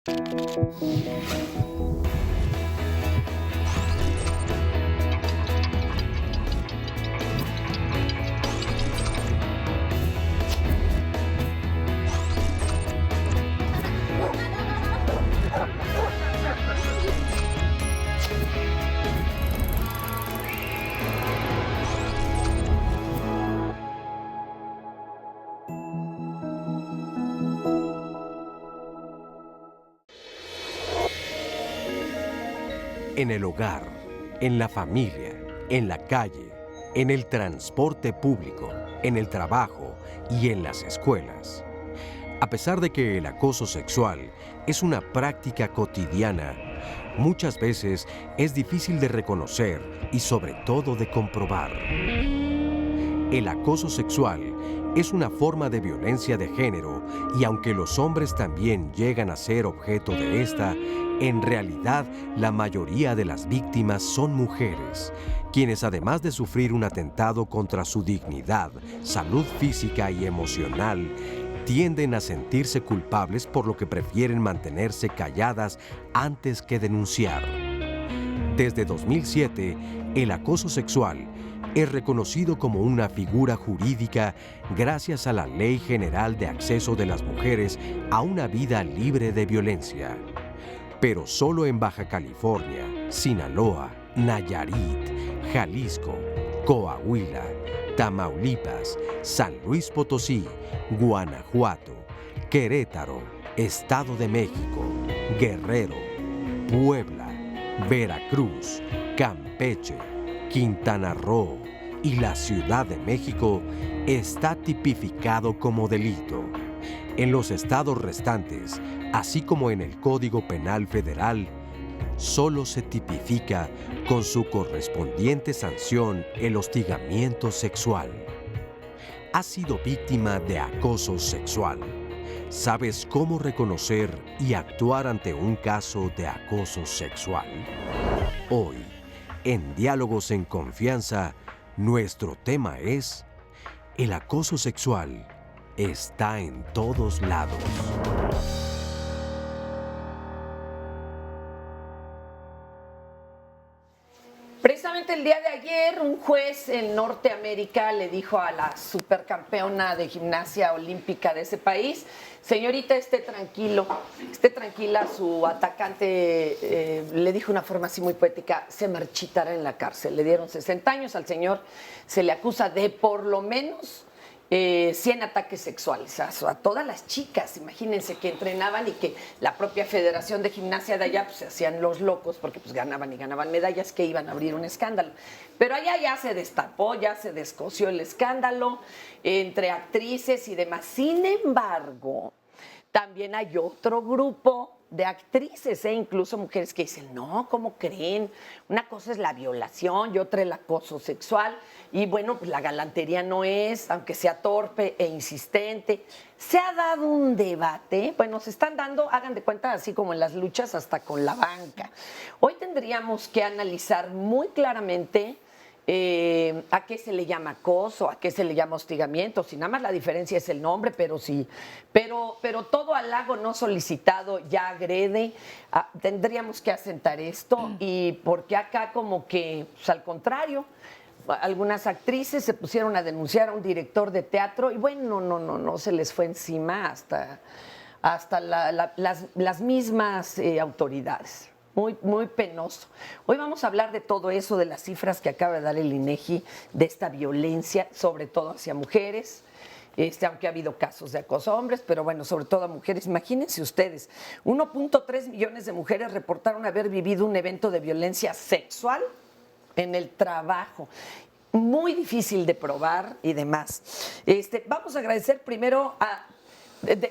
En el hogar, en la familia, en la calle, en el transporte público, en el trabajo y en las escuelas. A pesar de que el acoso sexual es una práctica cotidiana, muchas veces es difícil de reconocer y sobre todo de comprobar. El acoso sexual es una forma de violencia de género y aunque los hombres también llegan a ser objeto de esta, en realidad la mayoría de las víctimas son mujeres, quienes además de sufrir un atentado contra su dignidad, salud física y emocional, tienden a sentirse culpables por lo que prefieren mantenerse calladas antes que denunciar. Desde 2007, el acoso sexual es reconocido como una figura jurídica gracias a la Ley General de Acceso de las Mujeres a una vida libre de violencia. Pero solo en Baja California, Sinaloa, Nayarit, Jalisco, Coahuila, Tamaulipas, San Luis Potosí, Guanajuato, Querétaro, Estado de México, Guerrero, Puebla, Veracruz, Campeche, Quintana Roo y la Ciudad de México está tipificado como delito. En los estados restantes, así como en el Código Penal Federal, solo se tipifica con su correspondiente sanción el hostigamiento sexual. ¿Has sido víctima de acoso sexual? ¿Sabes cómo reconocer y actuar ante un caso de acoso sexual? Hoy, en Diálogos en Confianza, nuestro tema es: el acoso sexual está en todos lados. Precisamente el día de ayer, un juez en Norteamérica le dijo a la supercampeona de gimnasia olímpica de ese país: señorita, esté tranquila, su atacante, le dijo de una forma así muy poética, se marchitará en la cárcel. Le dieron 60 años, al señor se le acusa de por lo menos 100 ataques sexuales a todas las chicas, imagínense, que entrenaban y que la propia Federación de Gimnasia de allá pues se hacían los locos porque pues ganaban y ganaban medallas, que iban a abrir un escándalo. Pero allá ya se destapó, ya se descoció el escándalo entre actrices y demás. Sin embargo, también hay otro grupo de actrices, incluso mujeres que dicen, no, ¿cómo creen? Una cosa es la violación y otra el acoso sexual. Y bueno, pues la galantería no es, aunque sea torpe e insistente. Se ha dado un debate, bueno, se están dando, hagan de cuenta, así como en las luchas, hasta con la banca. Hoy tendríamos que analizar muy claramente a qué se le llama acoso, a qué se le llama hostigamiento, si nada más la diferencia es el nombre, pero sí, pero todo halago no solicitado ya agrede. Tendríamos que asentar esto, y porque acá como que, pues al contrario, algunas actrices se pusieron a denunciar a un director de teatro y bueno, no se les fue encima hasta las mismas autoridades. Muy penoso. Hoy vamos a hablar de todo eso, de las cifras que acaba de dar el INEGI, de esta violencia, sobre todo hacia mujeres, aunque ha habido casos de acoso a hombres, pero bueno, sobre todo a mujeres. Imagínense ustedes, 1.3 millones de mujeres reportaron haber vivido un evento de violencia sexual en el trabajo. Muy difícil de probar y demás. Vamos a agradecer primero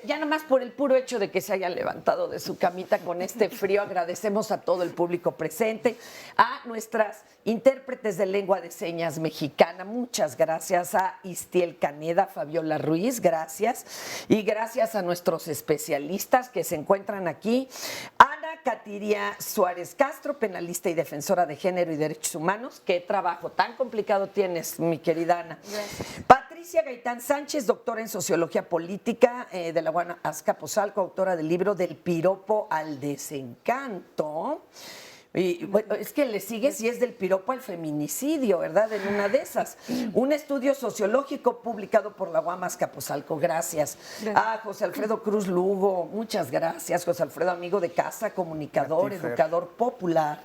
ya nada más por el puro hecho de que se hayan levantado de su camita con este frío. Agradecemos a todo el público presente, a nuestras intérpretes de lengua de señas mexicana, muchas gracias, a Istiel Caneda, Fabiola Ruiz, gracias, y gracias a nuestros especialistas que se encuentran aquí: Ana Katiria Suárez Castro, penalista y defensora de género y derechos humanos. Qué trabajo tan complicado tienes, mi querida Ana. Gracias. Patricia Patricia Gaitán Sánchez, doctora en Sociología Política de la UAM Azcapotzalco, autora del libro Del piropo al desencanto. Y bueno, es que le sigue si es del piropo al feminicidio, ¿verdad? En una de esas. Un estudio sociológico publicado por la UAM Azcapotzalco. Gracias. A José Alfredo Cruz Lugo, muchas gracias. José Alfredo, amigo de casa, comunicador, educador popular,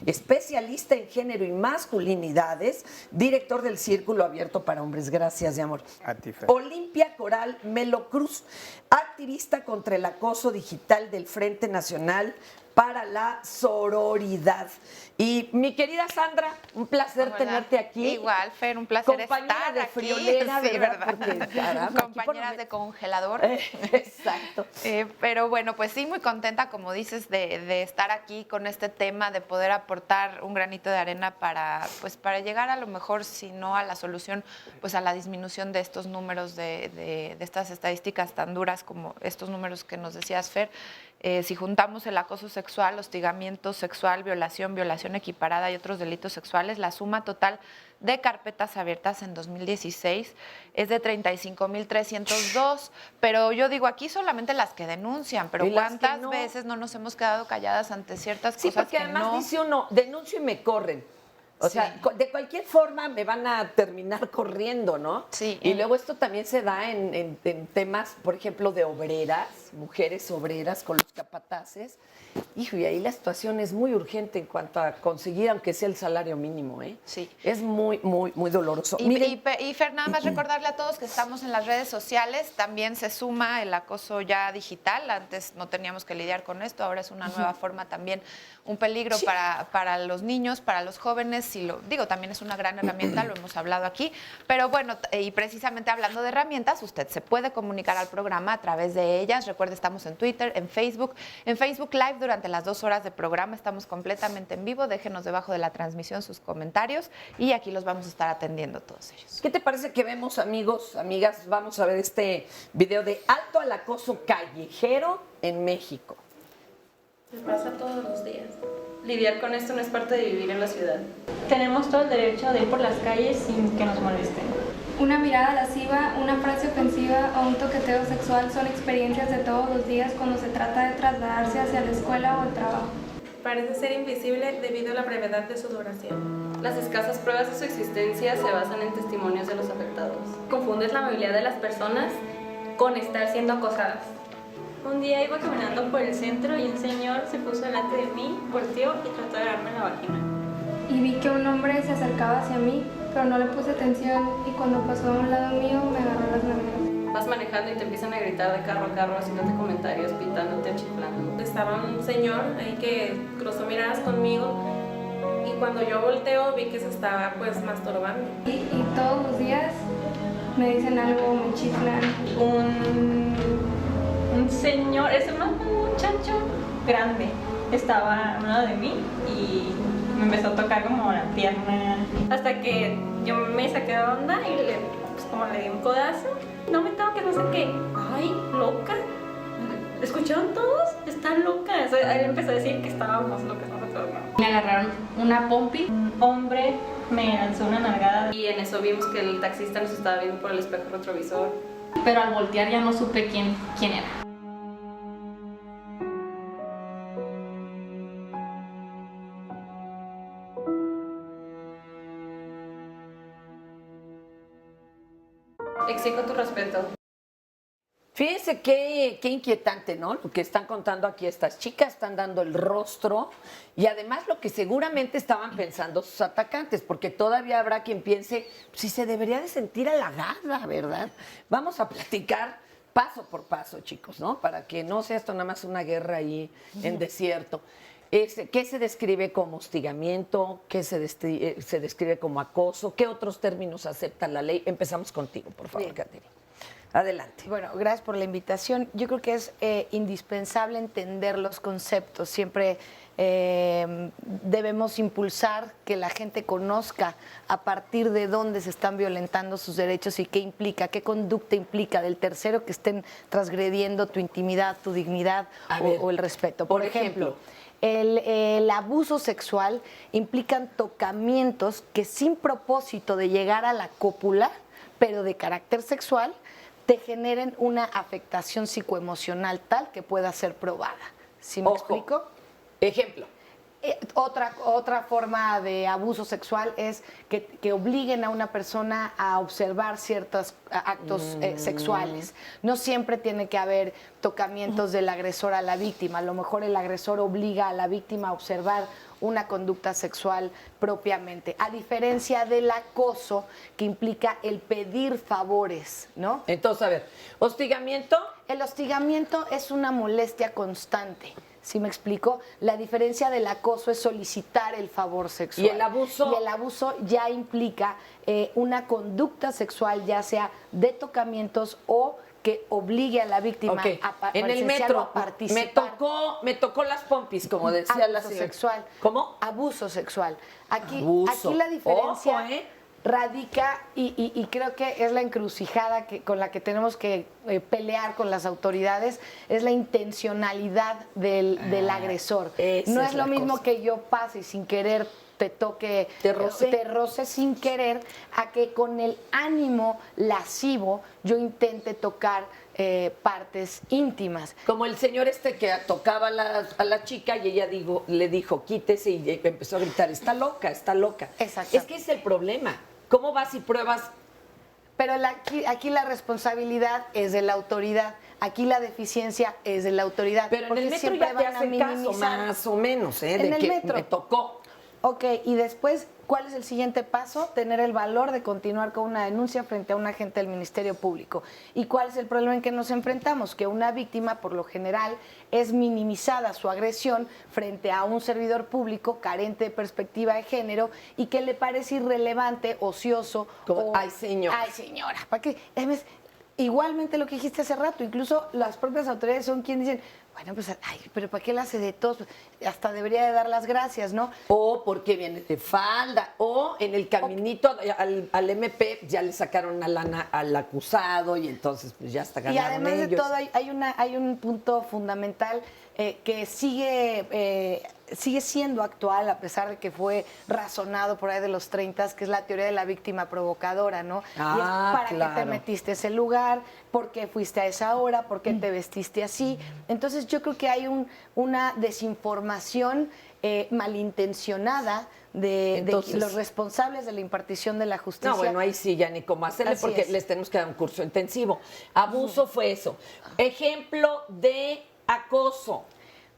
especialista en género y masculinidades, director del Círculo Abierto para Hombres. Gracias, mi amor. A ti, Fer. Olimpia Coral Melo Cruz, activista contra el acoso digital del Frente Nacional para la Sororidad. Y mi querida Sandra, un placer tenerte aquí. Igual, Fer, un placer compañera estar de aquí. friolera, Sí, ¿verdad? ¿verdad? Porque, caramba, compañeras de congelador. Exacto. Pero bueno, pues sí, muy contenta, como dices, de estar aquí con este tema, de poder aportar un granito de arena para llegar a lo mejor, si no a la solución, pues a la disminución de estos números, de estas estadísticas tan duras como estos números que nos decías, Fer. Si juntamos el acoso sexual, hostigamiento sexual, violación equiparada y otros delitos sexuales, la suma total de carpetas abiertas en 2016 es de 35,302, pero yo digo aquí solamente las que denuncian, pero ¿cuántas veces no nos hemos quedado calladas ante ciertas Sí, cosas porque que además no? dice uno, denuncio y me corren. O sea, de cualquier forma me van a terminar corriendo, ¿no? Sí. Y luego esto también se da en temas, por ejemplo, de obreras, mujeres obreras con los capataces. Hijo, y ahí la situación es muy urgente en cuanto a conseguir, aunque sea el salario mínimo, ¿eh? Sí. Es muy, muy, muy doloroso. Y Fer, nada más recordarle a todos que estamos en las redes sociales, también se suma el acoso ya digital, antes no teníamos que lidiar con esto, ahora es una nueva forma también, un peligro para los niños, para los jóvenes, también es una gran herramienta, lo hemos hablado aquí, pero bueno, y precisamente hablando de herramientas, usted se puede comunicar al programa a través de ellas, recuerde, estamos en Twitter, en Facebook Live durante las 2 horas de programa, estamos completamente en vivo, déjenos debajo de la transmisión sus comentarios y aquí los vamos a estar atendiendo todos ellos. ¿Qué te parece que vemos, amigos, amigas? Vamos a ver este video de alto al acoso callejero en México. Me pasa todos los días. Lidiar con esto no es parte de vivir en la ciudad. Tenemos todo el derecho de ir por las calles sin que nos molesten. Una mirada lasciva, una frase ofensiva o un toqueteo sexual son experiencias de todos los días cuando se trata de trasladarse hacia la escuela o el trabajo. Parece ser invisible debido a la brevedad de su duración. Las escasas pruebas de su existencia se basan en testimonios de los afectados. Confundes la movilidad de las personas con estar siendo acosadas. Un día iba caminando por el centro y un señor se puso delante de mí, volteó y trató de agarrarme la vagina. Y vi que un hombre se acercaba hacia mí, pero no le puse atención y cuando pasó a un lado mío me agarró las nalgas. Vas manejando y te empiezan a gritar de carro a carro, haciéndote comentarios, pitándote, chiflando. Estaba un señor ahí que cruzó miradas conmigo y cuando yo volteo vi que se estaba pues masturbando. Y todos los días me dicen algo, me chiflan. Un señor, es un muchacho grande, estaba a un lado de mí y me empezó a tocar como la pierna. Hasta que yo me saqué de onda y como le di un codazo. No me toques, no sé qué. Ay, loca. ¿Escucharon todos? Están locas. Él empezó a decir que estábamos locas nosotros, ¿no? Me agarraron una pompi. Un hombre me lanzó una nalgada y en eso vimos que el taxista nos estaba viendo por el espejo retrovisor. Pero al voltear ya no supe quién era. Exijo tu respeto. Fíjense qué inquietante, ¿no? Lo que están contando aquí estas chicas, están dando el rostro y además lo que seguramente estaban pensando sus atacantes, porque todavía habrá quien piense si se debería de sentir halagada, ¿verdad? Vamos a platicar paso por paso, chicos, ¿no? Para que no sea esto nada más una guerra ahí en desierto. ¿Qué se describe como hostigamiento? ¿Qué se describe como acoso? ¿Qué otros términos acepta la ley? Empezamos contigo, por favor, Caterina. Adelante. Bueno, gracias por la invitación. Yo creo que es indispensable entender los conceptos. Siempre debemos impulsar que la gente conozca a partir de dónde se están violentando sus derechos y qué implica, qué conducta implica del tercero que estén transgrediendo tu intimidad, tu dignidad o el respeto. Por ejemplo, el abuso sexual implican tocamientos que sin propósito de llegar a la cópula pero de carácter sexual, te generen una afectación psicoemocional tal que pueda ser probada. ¿Sí me explico? Ejemplo. Otra forma de abuso sexual es que obliguen a una persona a observar ciertos actos sexuales. No siempre tiene que haber tocamientos del agresor a la víctima. A lo mejor el agresor obliga a la víctima a observar una conducta sexual propiamente, a diferencia del acoso que implica el pedir favores, ¿no? Entonces, a ver, hostigamiento. El hostigamiento es una molestia constante. ¿Sí me explico? La diferencia del acoso es solicitar el favor sexual. ¿Y el abuso? Y el abuso ya implica una conducta sexual, ya sea de tocamientos o que obligue a la víctima en el metro a participar. me tocó las pompis, como decía la Abuso señora. sexual. ¿Cómo? Abuso sexual. Aquí Abuso. la diferencia Ojo, radica, y creo que es la encrucijada con la que tenemos que pelear con las autoridades, es la intencionalidad del agresor. No es lo mismo que yo pase y sin querer te toque, te roce sin querer, a que con el ánimo lascivo yo intente tocar partes íntimas. Como el señor que tocaba a la chica y ella le dijo, quítese, y empezó a gritar, está loca, está loca. Exacto. Es que es el problema. ¿Cómo vas y pruebas? Pero aquí la responsabilidad es de la autoridad. Aquí la deficiencia es de la autoridad. Pero en el metro ya te hacen caso, más o menos, En el metro. Me tocó. Ok, y después, ¿cuál es el siguiente paso? Tener el valor de continuar con una denuncia frente a un agente del Ministerio Público. ¿Y cuál es el problema en que nos enfrentamos? Que una víctima, por lo general, es minimizada su agresión frente a un servidor público carente de perspectiva de género y que le parece irrelevante, ocioso. Ay, señora. Ay, señora. ¿Para qué? Además, igualmente lo que dijiste hace rato, incluso las propias autoridades son quienes dicen, bueno, pues, ay, pero ¿para qué la hace de todos? Hasta debería de dar las gracias, ¿no? O porque viene de falda, o en el caminito al MP ya le sacaron una lana al acusado y entonces pues ya está ganando. Y además ellos. de todo hay un punto fundamental que sigue siendo actual a pesar de que fue razonado por ahí de los 30, que es la teoría de la víctima provocadora, ¿no? Y es para qué te metiste a ese lugar, por qué fuiste a esa hora, por qué te vestiste así. Entonces yo creo que hay una desinformación malintencionada de los responsables de la impartición de la justicia. No, bueno, ahí sí, ya ni cómo hacerle, Así porque es. les tenemos que dar un curso intensivo. Abuso fue eso. Ejemplo de acoso.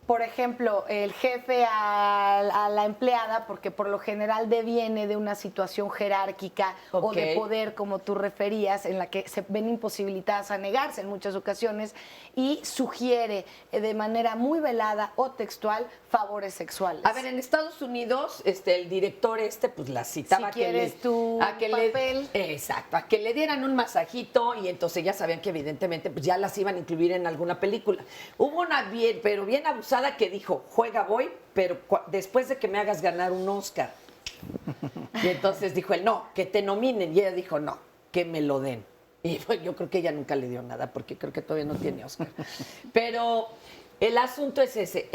Por ejemplo, el jefe a la empleada, porque por lo general deviene de una situación jerárquica o de poder, como tú referías, en la que se ven imposibilitadas a negarse en muchas ocasiones, y sugiere de manera muy velada o textual favores sexuales. A ver, en Estados Unidos, el director pues la citaba Si quieres tu papel. Exacto, a que le dieran un masajito y entonces ya sabían que evidentemente pues ya las iban a incluir en alguna película. Hubo una bien abusada que dijo, juega voy, pero después de que me hagas ganar un Oscar. Y entonces dijo él, no, que te nominen. Y ella dijo, no, que me lo den. Y pues, yo creo que ella nunca le dio nada, porque creo que todavía no tiene Oscar. Pero el asunto es ese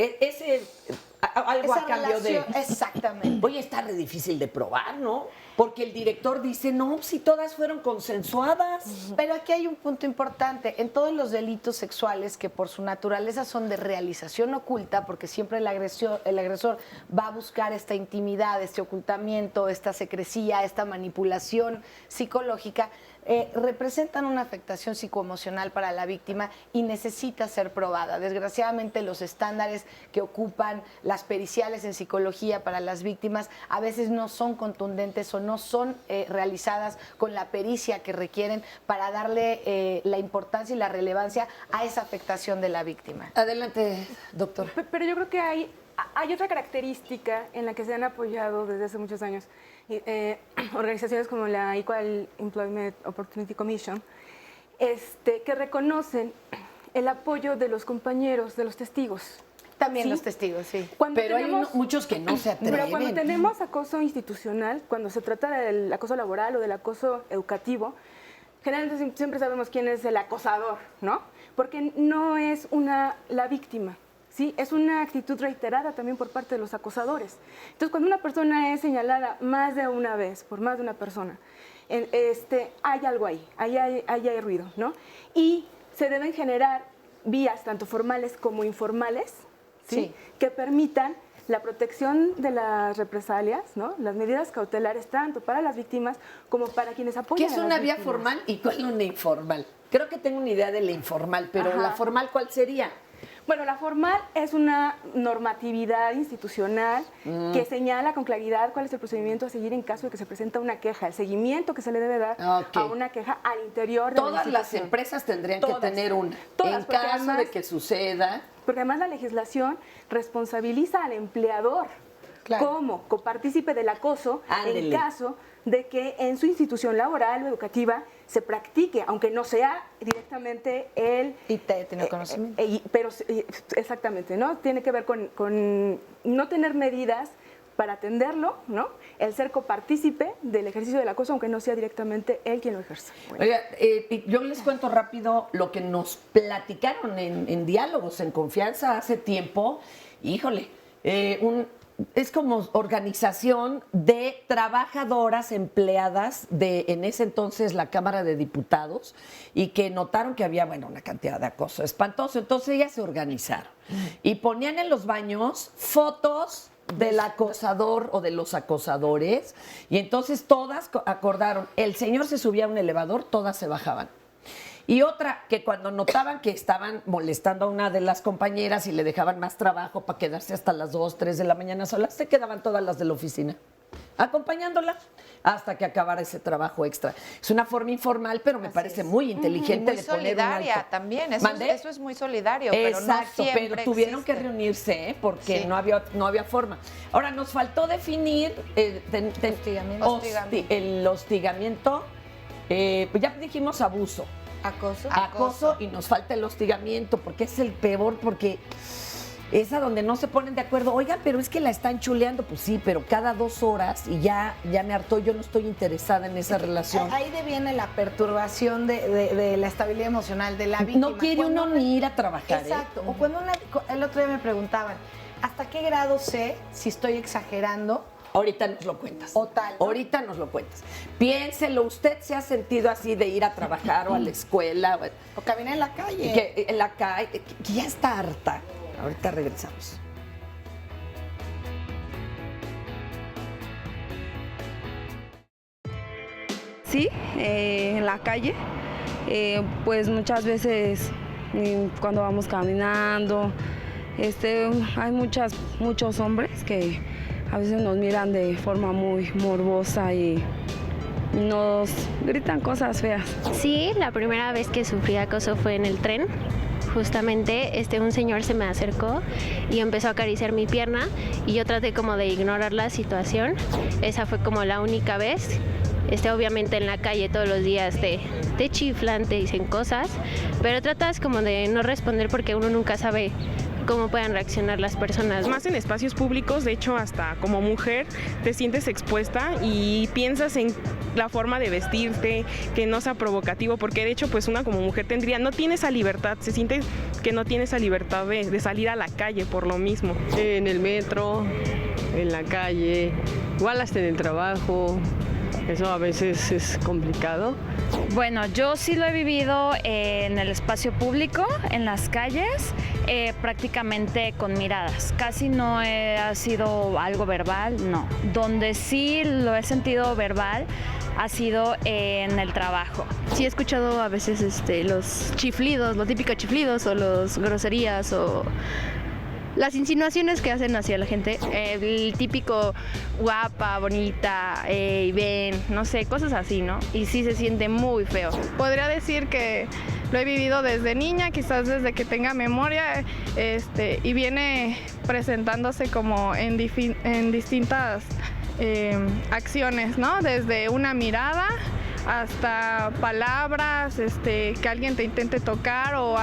algo Esa a cambio relación, exactamente. Oye, está re difícil de probar, ¿no? Porque el director dice, no, si todas fueron consensuadas. Pero aquí hay un punto importante. En todos los delitos sexuales, que por su naturaleza son de realización oculta, porque siempre el agresor va a buscar esta intimidad, este ocultamiento, esta secrecía, esta manipulación psicológica, representan una afectación psicoemocional para la víctima y necesita ser probada. Desgraciadamente, los estándares que ocupan las periciales en psicología para las víctimas a veces no son contundentes o no son realizadas con la pericia que requieren para darle la importancia y la relevancia a esa afectación de la víctima. Adelante, doctor. Pero yo creo que hay otra característica en la que se han apoyado desde hace muchos años organizaciones como la Equal Employment Opportunity Commission, que reconocen el apoyo de los compañeros, de los testigos. También ¿sí? Los testigos, sí. Pero hay muchos que no se atreven. Pero cuando tenemos acoso institucional, cuando se trata del acoso laboral o del acoso educativo, generalmente siempre sabemos quién es el acosador, ¿no? Porque no es la víctima, ¿sí? Es una actitud reiterada también por parte de los acosadores. Entonces, cuando una persona es señalada más de una vez por más de una persona, hay algo ahí hay ruido, ¿no? Y se deben generar vías tanto formales como informales, ¿sí? Que permitan la protección de las represalias, ¿no? Las medidas cautelares tanto para las víctimas como para quienes apoyan. ¿Qué es a las una vía víctimas. formal y cuál una informal? Creo que tengo una idea de la informal, pero Ajá. la formal, ¿cuál sería? Bueno, la formal es una normatividad institucional que señala con claridad cuál es el procedimiento a seguir en caso de que se presenta una queja, el seguimiento que se le debe dar Ok. a una queja al interior de la Todas las institución. empresas tendrían Todas. que tener una. Todas, En porque caso además- de que suceda. Porque además la legislación responsabiliza al empleador Claro. como copartícipe del acoso Ándele. en caso de que en su institución laboral o educativa se practique, aunque no sea directamente él. Y te tiene conocimiento. Pero exactamente, ¿no? Tiene que ver con no tener medidas para atenderlo, ¿no? El ser copartícipe del ejercicio del acoso, aunque no sea directamente él quien lo ejerza. Oiga, yo les cuento rápido lo que nos platicaron en diálogos, en confianza hace tiempo. Híjole, es como organización de trabajadoras empleadas de en ese entonces la Cámara de Diputados y que notaron que había, bueno, una cantidad de acoso espantoso. Entonces ellas se organizaron y ponían en los baños fotos del acosador o de los acosadores y entonces todas acordaron, el señor se subía a un elevador, todas se bajaban. Y otra, que cuando notaban que estaban molestando a una de las compañeras y le dejaban más trabajo para quedarse hasta las 2, 3 de la mañana solas, se quedaban todas las de la oficina, acompañándola hasta que acabara ese trabajo extra. Es una forma informal, pero me parece muy inteligente Muy de poner un solidaria alto. también, ¿Mandé? eso es muy solidario, pero no Exacto, siempre pero tuvieron que existe. reunirse, ¿eh? Porque Sí. no había forma. Ahora, nos faltó definir el hostigamiento. Pues ya dijimos abuso. Acoso y nos falta el hostigamiento, porque es el peor, porque es a donde no se ponen de acuerdo. Oigan, pero es que la están chuleando. Pues sí, pero cada 2 horas y ya me hartó, yo no estoy interesada en esa relación. Ahí deviene la perturbación de la estabilidad emocional de la víctima. No quiere Cuando uno ni ir a trabajar. Exacto. O cuando el otro día me preguntaban, ¿hasta qué grado sé si estoy exagerando? Ahorita nos lo cuentas. O tal, ¿no? Ahorita nos lo cuentas. Piénselo, ¿usted se ha sentido así de ir a trabajar o a la escuela? O caminar en la calle. Que en la calle, que ya está harta. Ahorita regresamos. Sí, en la calle, pues muchas veces cuando vamos caminando, hay muchos hombres que a veces nos miran de forma muy morbosa y nos gritan cosas feas. Sí, la primera vez que sufrí acoso fue en el tren. Justamente un señor se me acercó y empezó a acariciar mi pierna y yo traté como de ignorar la situación. Esa fue como la única vez. Obviamente en la calle todos los días te chiflan, te dicen cosas, pero tratas como de no responder porque uno nunca sabe cómo puedan reaccionar las personas. Más en espacios públicos, de hecho hasta como mujer te sientes expuesta y piensas en la forma de vestirte, que no sea provocativo, porque de hecho pues una como mujer no tiene esa libertad, se siente que no tiene esa libertad de salir a la calle por lo mismo. En el metro, en la calle, igual hasta en el trabajo. Eso a veces es complicado. Bueno, yo sí lo he vivido en el espacio público, en las calles, prácticamente con miradas. Casi no ha sido algo verbal, no. Donde sí lo he sentido verbal ha sido en el trabajo. Sí he escuchado a veces los chiflidos, los típicos chiflidos o las groserías o las insinuaciones que hacen hacia la gente, el típico guapa, bonita, ven, no sé, cosas así, ¿no? Y sí se siente muy feo. Podría decir que lo he vivido desde niña, quizás desde que tenga memoria, y viene presentándose como en distintas acciones, ¿no? Desde una mirada hasta palabras, que alguien te intente tocar o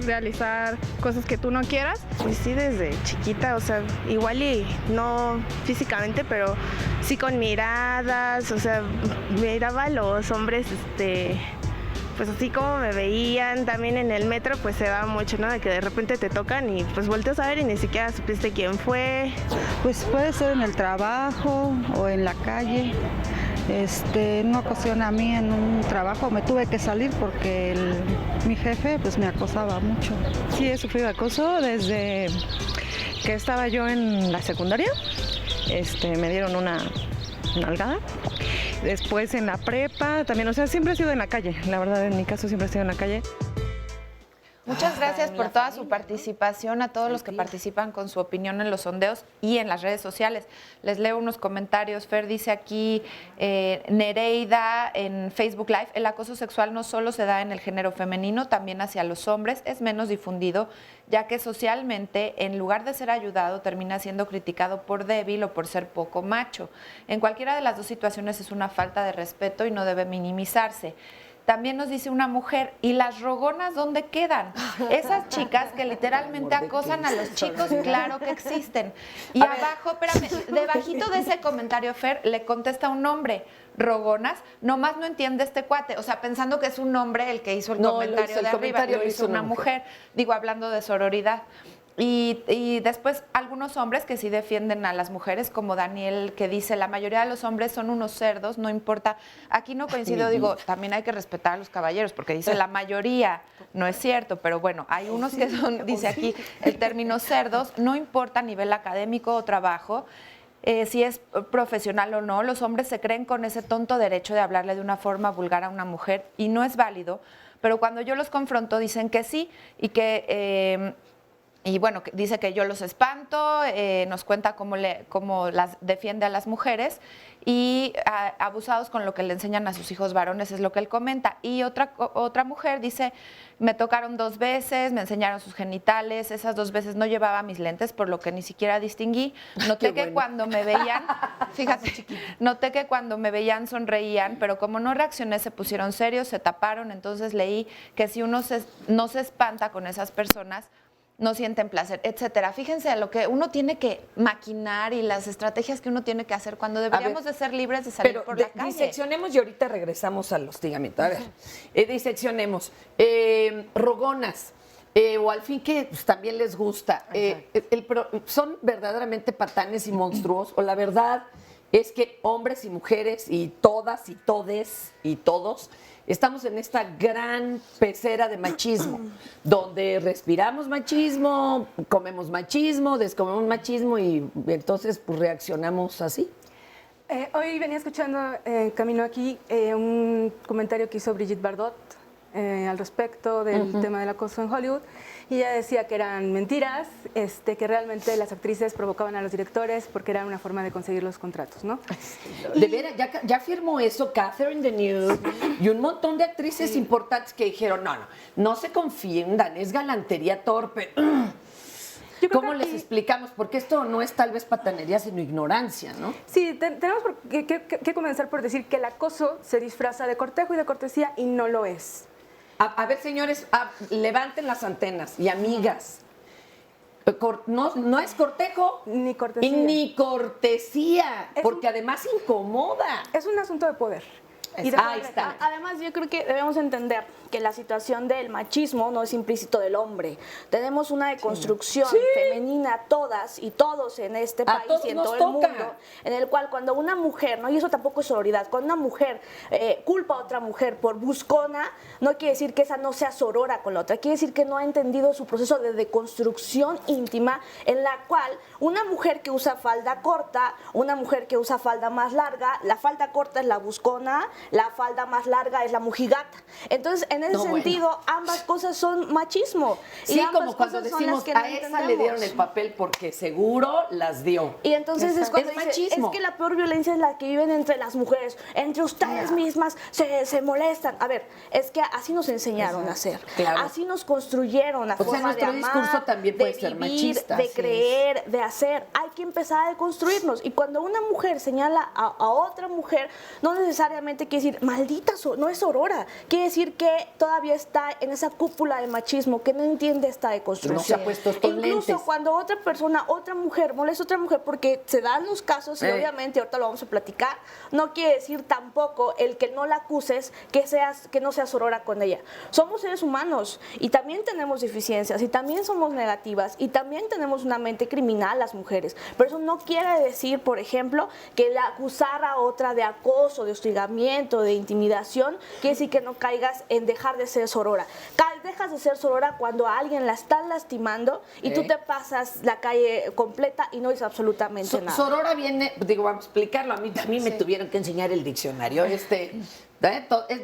realizar cosas que tú no quieras. Pues sí, desde chiquita, o sea, igual y no físicamente, pero sí con miradas, o sea, miraba a los hombres, pues así como me veían, también en el metro pues se daba mucho, ¿no? De que de repente te tocan y pues volteas a ver y ni siquiera supiste quién fue. Pues puede ser en el trabajo o en la calle. En una ocasión a mí en un trabajo me tuve que salir porque mi jefe pues me acosaba mucho. Sí, he sufrido acoso desde que estaba yo en la secundaria. Me dieron una nalgada. Después en la prepa también, o sea, siempre he sido en la calle. La verdad, en mi caso siempre he sido en la calle. Muchas gracias por toda su participación, a todos los que participan con su opinión en los sondeos y en las redes sociales. Les leo unos comentarios. Fer dice aquí, Nereida en Facebook Live, el acoso sexual no solo se da en el género femenino, también hacia los hombres, es menos difundido, ya que socialmente, en lugar de ser ayudado, termina siendo criticado por débil o por ser poco macho. En cualquiera de las dos situaciones es una falta de respeto y no debe minimizarse. También nos dice una mujer, ¿y las rogonas dónde quedan? Esas chicas que literalmente acosan a los chicos, claro que existen. Y abajo, espérame, debajito de ese comentario, Fer, le contesta un hombre, rogonas, nomás no entiende este cuate. O sea, pensando que es un hombre el que hizo el comentario de arriba, lo hizo una mujer. Digo, hablando de sororidad. Y después algunos hombres que sí defienden a las mujeres, como Daniel, que dice, la mayoría de los hombres son unos cerdos, no importa. Aquí no coincido, digo, también hay que respetar a los caballeros, porque dice la mayoría, no es cierto, pero bueno, hay unos que son, dice aquí, el término cerdos, no importa nivel académico o trabajo, si es profesional o no, los hombres se creen con ese tonto derecho de hablarle de una forma vulgar a una mujer y no es válido, pero cuando yo los confronto dicen que sí y que... Y bueno, dice que yo los espanto, nos cuenta cómo las defiende a las mujeres y abusados con lo que le enseñan a sus hijos varones, es lo que él comenta. Y otra mujer dice, me tocaron 2 veces, me enseñaron sus genitales, esas 2 veces no llevaba mis lentes, por lo que ni siquiera distinguí. Noté que cuando me veían, fíjate, noté que cuando me veían sonreían, pero como no reaccioné se pusieron serios, se taparon, entonces leí que si uno no se espanta con esas personas, no sienten placer, etcétera. Fíjense a lo que uno tiene que maquinar y las estrategias que uno tiene que hacer cuando deberíamos de ser libres de salir por la calle. Diseccionemos y ahorita regresamos al hostigamiento. A ver, diseccionemos. Rogonas. O al fin que pues, también les gusta. ¿Son verdaderamente patanes y monstruos? O la verdad es que hombres y mujeres y todas y todes y todos estamos en esta gran pecera de machismo, donde respiramos machismo, comemos machismo, descomemos machismo y entonces pues reaccionamos así. Hoy venía escuchando camino aquí un comentario que hizo Brigitte Bardot al respecto del tema del acoso en Hollywood, y ella decía que eran mentiras, que realmente las actrices provocaban a los directores porque era una forma de conseguir los contratos, ¿no? De veras, ya firmó eso Catherine Deneuve y un montón de actrices importantes que dijeron, no se confundan, es galantería torpe. ¿Cómo les explicamos? Porque esto no es tal vez patanería, sino ignorancia, ¿no? Sí, tenemos que comenzar por decir que el acoso se disfraza de cortejo y de cortesía y no lo es. A ver, señores, levanten las antenas y amigas. No es cortejo ni cortesía. Ni cortesía, porque además incomoda. Es un asunto de poder. Ahí está. Además, yo creo que debemos entender que la situación del machismo no es implícito del hombre. Tenemos una deconstrucción femenina, todas y todos en este país y en todo el mundo, en el cual cuando una mujer, y eso tampoco es sororidad, cuando una mujer culpa a otra mujer por buscona, no quiere decir que esa no sea sorora con la otra, quiere decir que no ha entendido su proceso de deconstrucción íntima, en la cual una mujer que usa falda corta, una mujer que usa falda más larga, la falda corta es la buscona, la falda más larga es la mujigata. Entonces, en ese sentido, ambas cosas son machismo. Sí, y como cuando decimos, a esa le dieron el papel porque seguro las dio. Y entonces es cuando dice, machismo. Es que la peor violencia es la que viven entre las mujeres, entre ustedes mismas se molestan. A ver, es que así nos enseñaron a hacer, así nos construyeron a forma de amar, nuestro discurso también puede ser machista, de creer, de hacer. Hay que empezar a deconstruirnos. Y cuando una mujer señala a otra mujer, no necesariamente quiere decir, maldita, no es sorora. Quiere decir que todavía está en esa cúpula de machismo, que no entiende esta deconstrucción. No se ha puesto estos Incluso lentes. cuando otra persona, otra mujer, molesta a otra mujer, porque se dan los casos, y obviamente ahorita lo vamos a platicar, no quiere decir tampoco el que no la acuses que no seas sorora con ella. Somos seres humanos y también tenemos deficiencias y también somos negativas y también tenemos una mente criminal las mujeres. Pero eso no quiere decir, por ejemplo, que la acusar a otra de acoso, de hostigamiento, de intimidación, quiere decir que no caigas en dejar de ser sorora. Dejas de ser sorora cuando a alguien la están lastimando y tú te pasas la calle completa y no dices absolutamente nada. Sorora viene, digo, vamos a explicarlo, a mí también me tuvieron que enseñar el diccionario,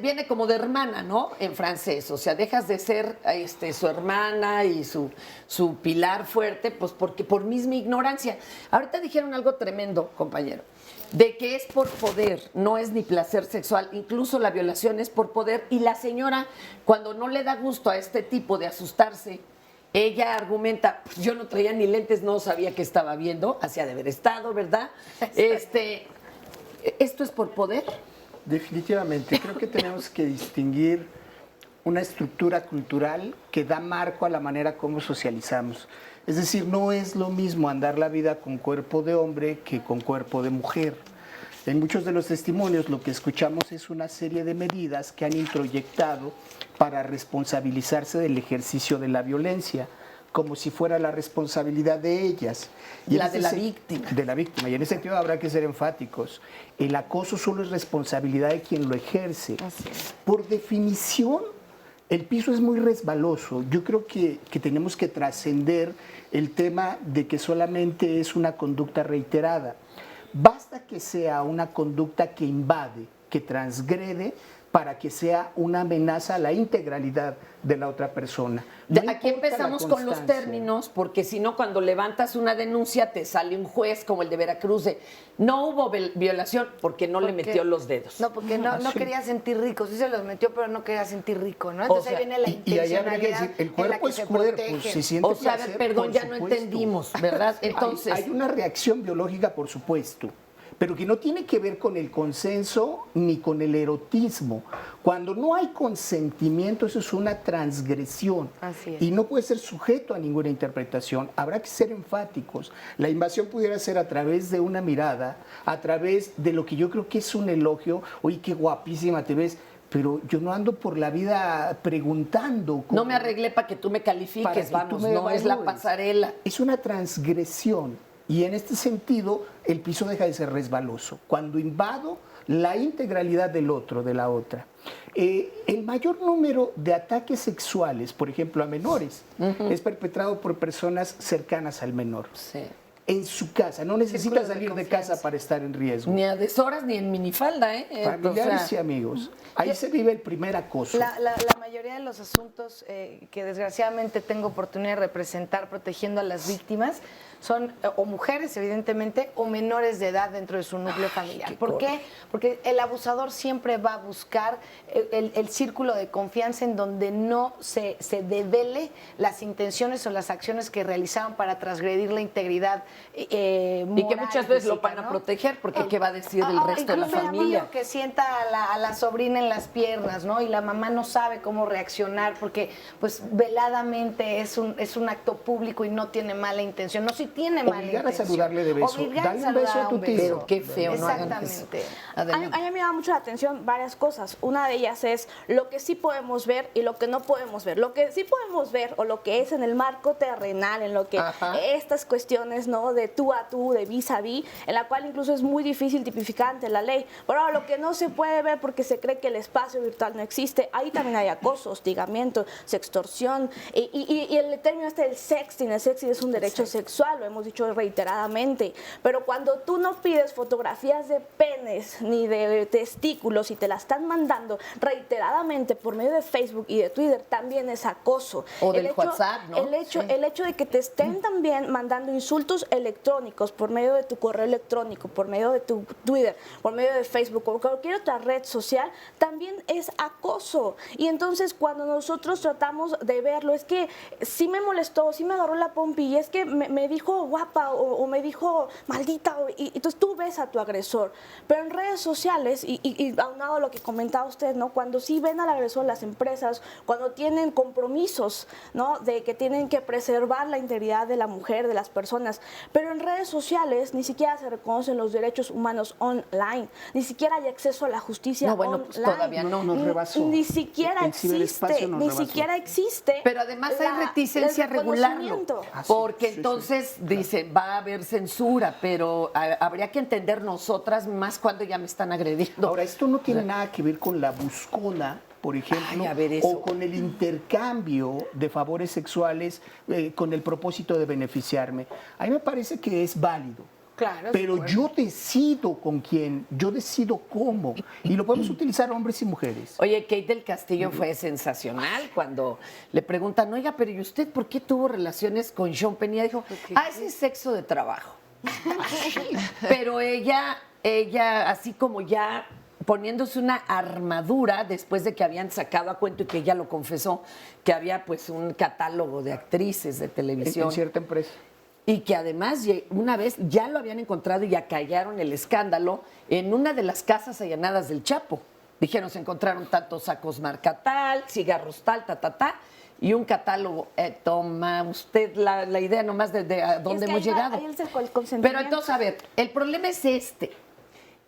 viene como de hermana, ¿no? En francés, o sea, dejas de ser su hermana y su pilar fuerte, pues porque por misma ignorancia. Ahorita dijeron algo tremendo, compañero, de que es por poder, no es ni placer sexual, incluso la violación es por poder, y la señora, cuando no le da gusto a este tipo de asustarse, ella argumenta, pues yo no traía ni lentes, no sabía que estaba viendo, hacía de haber estado, ¿verdad? ¿Esto es por poder? Definitivamente, creo que tenemos que distinguir una estructura cultural que da marco a la manera como socializamos. Es decir, no es lo mismo andar la vida con cuerpo de hombre que con cuerpo de mujer. En muchos de los testimonios lo que escuchamos es una serie de medidas que han introyectado para responsabilizarse del ejercicio de la violencia, como si fuera la responsabilidad de ellas. Y la de la víctima. De la víctima. Y en ese sentido habrá que ser enfáticos. El acoso solo es responsabilidad de quien lo ejerce. Por definición, el piso es muy resbaloso. Yo creo que tenemos que trascender el tema de que solamente es una conducta reiterada. Basta que sea una conducta que invade, que transgrede, para que sea una amenaza a la integralidad de la otra persona. Aquí empezamos con los términos, porque si no, cuando levantas una denuncia te sale un juez como el de Veracruz de no hubo violación porque no le metió los dedos. No, porque no quería sentir rico, sí se los metió, pero no quería sentir rico, ¿no? Entonces ahí viene la intencionalidad el cuerpo es cuerpo, se siente o sea, placer, perdón, ya no entendimos, ¿verdad? Entonces hay una reacción biológica, por supuesto, pero que no tiene que ver con el consenso ni con el erotismo. Cuando no hay consentimiento, eso es una transgresión. Así es. Y no puede ser sujeto a ninguna interpretación. Habrá que ser enfáticos. La invasión pudiera ser a través de una mirada, a través de lo que yo creo que es un elogio. Oye, qué guapísima te ves. Pero yo no ando por la vida preguntando. No me arreglé para que tú me califiques, vamos, no es la pasarela. Es una transgresión. Y en este sentido, el piso deja de ser resbaloso. Cuando invado la integralidad del otro, de la otra. El mayor número de ataques sexuales, por ejemplo, a menores, es perpetrado por personas cercanas al menor. Sí. En su casa, no necesita salir de casa para estar en riesgo. Ni a deshoras ni en minifalda, Familiares y amigos. Ahí se vive el primer acoso. La mayoría de los asuntos que desgraciadamente tengo oportunidad de representar protegiendo a las víctimas son o mujeres, evidentemente, o menores de edad dentro de su núcleo familiar. ¿Por qué? Porque el abusador siempre va a buscar el círculo de confianza en donde no se devele las intenciones o las acciones que realizaban para transgredir la integridad moral. Y que muchas veces física, lo van a ¿no? proteger, porque ¿qué va a decir el resto de la familia? El que sienta a la sobrina en las piernas, ¿no? Y la mamá no sabe cómo reaccionar porque, pues, veladamente es un acto público y no tiene mala intención. No, sí tiene mala intención. Obligar a saludarle de beso. Dale un beso a tu tío. Pero qué feo, no hagan Exactamente. A mí me llama mucho la atención varias cosas. Una de ellas es lo que sí podemos ver y lo que no podemos ver. Lo que sí podemos ver o lo que es en el marco terrenal, en lo que estas cuestiones, ¿no? De tú a tú, de vis a vis, en la cual incluso es muy difícil tipificar ante la ley. Pero ahora, lo que no se puede ver porque se cree que el espacio virtual no existe, ahí también hay acoso, hostigamiento, sextorsión y el término el sexting es un derecho sexual, lo hemos dicho reiteradamente, pero cuando tú no pides fotografías de penes ni de testículos y te las están mandando reiteradamente por medio de Facebook y de Twitter, también es acoso. O del WhatsApp, ¿no? El hecho de que te estén también mandando insultos electrónicos por medio de tu correo electrónico, por medio de tu Twitter, por medio de Facebook o cualquier otra red social, también es acoso. Y entonces cuando nosotros tratamos de verlo, es que sí me molestó, sí me agarró la pompi y es que me dijo dijo guapa o me dijo maldita, y entonces tú ves a tu agresor. Pero en redes sociales, y aunado a lo que comentaba usted, ¿no? Cuando sí ven al agresor las empresas, cuando tienen compromisos, ¿no? De que tienen que preservar la integridad de la mujer, de las personas, pero en redes sociales ni siquiera se reconocen los derechos humanos online, ni siquiera hay acceso a la justicia online. Pues todavía no nos rebasó. Ni siquiera existe, ni siquiera existe. Pero además hay reticencia a regularlo, porque entonces dicen, va a haber censura, pero habría que entender nosotras más cuando ya me están agrediendo. Ahora, esto no tiene nada que ver con la buscona, por ejemplo, o con el intercambio de favores sexuales con el propósito de beneficiarme. A mí me parece que es válido. Claro, pero yo decido con quién, yo decido cómo, y lo podemos utilizar hombres y mujeres. Oye, Kate del Castillo fue sensacional cuando le preguntan, oiga, pero ¿y usted por qué tuvo relaciones con Sean Penn? Y dijo, ese es sexo de trabajo. Pero ella, así como ya poniéndose una armadura después de que habían sacado a cuento y que ella lo confesó, que había pues un catálogo de actrices de televisión. En cierta empresa. Y que además una vez ya lo habían encontrado y acallaron el escándalo en una de las casas allanadas del Chapo. Dijeron, se encontraron tantos sacos marca tal, cigarros tal, y un catálogo. Toma usted la idea nomás de a dónde hemos llegado. Pero entonces, a ver, el problema es este.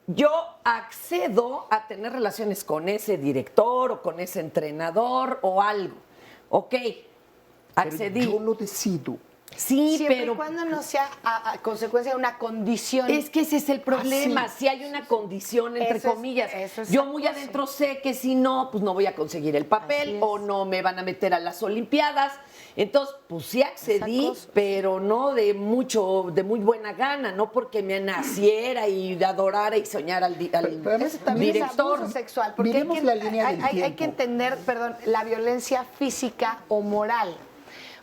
Yo accedo a tener relaciones con ese director o con ese entrenador o algo. Ok, accedí. Pero yo lo decido. Sí, siempre pero y cuando no sea a consecuencia de una condición. Es que ese es el problema. Si hay una condición, entre comillas. Yo muy adentro sé que si no, pues no voy a conseguir el papel o no me van a meter a las Olimpiadas. Entonces, pues sí accedí, pero no de muy buena gana, no porque me naciera y adorara y soñara al también director. Es abuso sexual, porque hay que entender, la violencia física o moral.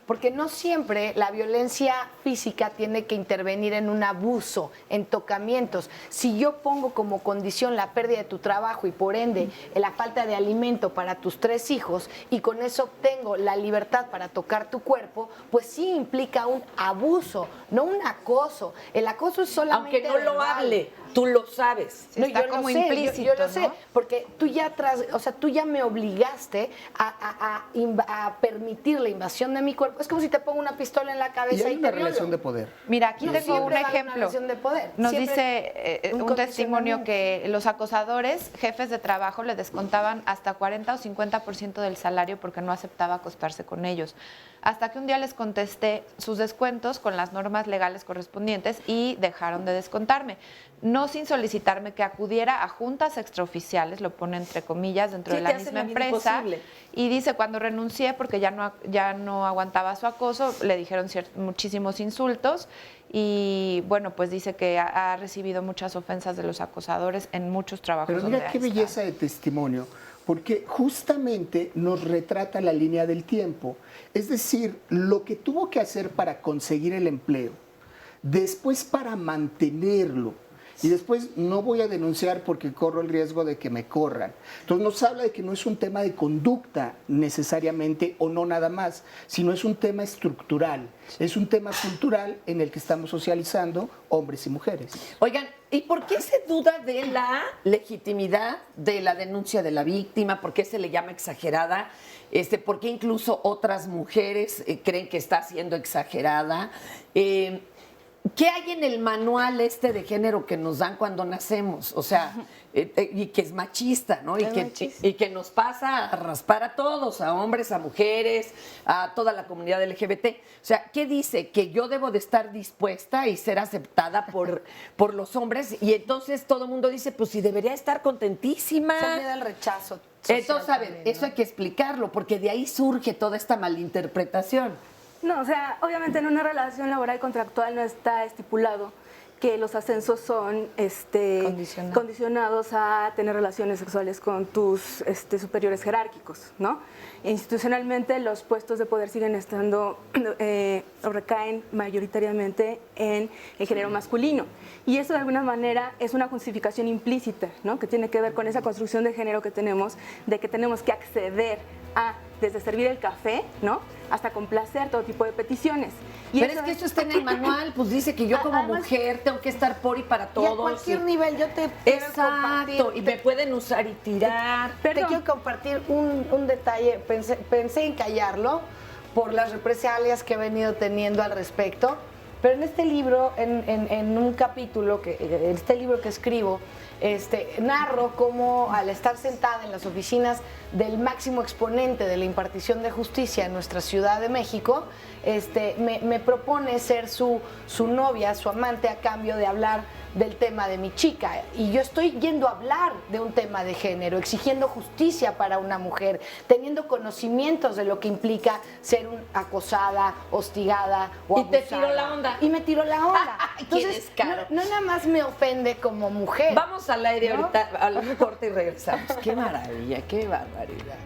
Porque no siempre la violencia física tiene que intervenir en un abuso, en tocamientos. Si yo pongo como condición la pérdida de tu trabajo y por ende la falta de alimento para tus 3 hijos y con eso obtengo la libertad para tocar tu cuerpo, pues sí implica un abuso, no un acoso. El acoso es solamente aunque no lo hable, tú lo sabes. No, está como implícito, yo lo sé, porque tú ya me obligaste a permitir la invasión de mi cuerpo. Es como si te pongo una pistola en la cabeza y hay una relación de poder. Mira, aquí tengo un ejemplo. Nos dice un testimonio que los acosadores, jefes de trabajo, le descontaban hasta 40 o 50% del salario porque no aceptaba acostarse con ellos. Hasta que un día les contesté sus descuentos con las normas legales correspondientes y dejaron de descontarme. No sin solicitarme que acudiera a juntas extraoficiales, lo pone entre comillas, dentro de la misma empresa. Y dice, cuando renuncié porque ya no aguantaba su acoso, le dijeron muchísimos insultos y bueno, pues dice que ha recibido muchas ofensas de los acosadores en muchos trabajos. Pero mira qué belleza de testimonio, porque justamente nos retrata la línea del tiempo. Es decir, lo que tuvo que hacer para conseguir el empleo, después para mantenerlo, y después no voy a denunciar porque corro el riesgo de que me corran. Entonces nos habla de que no es un tema de conducta necesariamente o no nada más, sino es un tema estructural, es un tema cultural en el que estamos socializando hombres y mujeres. Oigan, ¿y por qué se duda de la legitimidad de la denuncia de la víctima? ¿Por qué se le llama exagerada? ¿Por qué incluso otras mujeres creen que está siendo exagerada? ¿Qué hay en el manual de género que nos dan cuando nacemos? O sea, y que es machista, ¿no? Y que nos pasa a raspar a todos, a hombres, a mujeres, a toda la comunidad LGBT. O sea, ¿qué dice? Que yo debo de estar dispuesta y ser aceptada por los hombres. Y entonces todo el mundo dice, pues sí, debería estar contentísima. Se miedo al rechazo. Entonces, a ver, eso hay que explicarlo, porque de ahí surge toda esta malinterpretación. No, o sea, obviamente en una relación laboral contractual no está estipulado que los ascensos son condicionados a tener relaciones sexuales con tus superiores jerárquicos, ¿no? Institucionalmente los puestos de poder siguen estando o recaen mayoritariamente en el género masculino. Y eso de alguna manera es una justificación implícita, ¿no? Que tiene que ver con esa construcción de género que tenemos, de que tenemos que acceder a, desde servir el café, ¿no? hasta complacer todo tipo de peticiones. Y pero es que eso está en el manual, pues dice que yo como mujer tengo que estar por y para todos. Y a cualquier nivel yo te quiero compartir. Y me pueden usar y tirar. Te quiero compartir un detalle, pensé en callarlo por las represalias que he venido teniendo al respecto, pero en este libro, en un capítulo, este libro que escribo, narro cómo al estar sentada en las oficinas del máximo exponente de la impartición de justicia en nuestra Ciudad de México, me propone ser su novia, su amante, a cambio de hablar del tema de mi chica. Y yo estoy yendo a hablar de un tema de género, exigiendo justicia para una mujer, teniendo conocimientos de lo que implica ser acosada, hostigada o abusada. Y te tiró la onda. Y me tiró la onda. Entonces, no nada más me ofende como mujer. Vamos al aire ahorita, al corte y regresamos. Qué maravilla, qué barbaridad.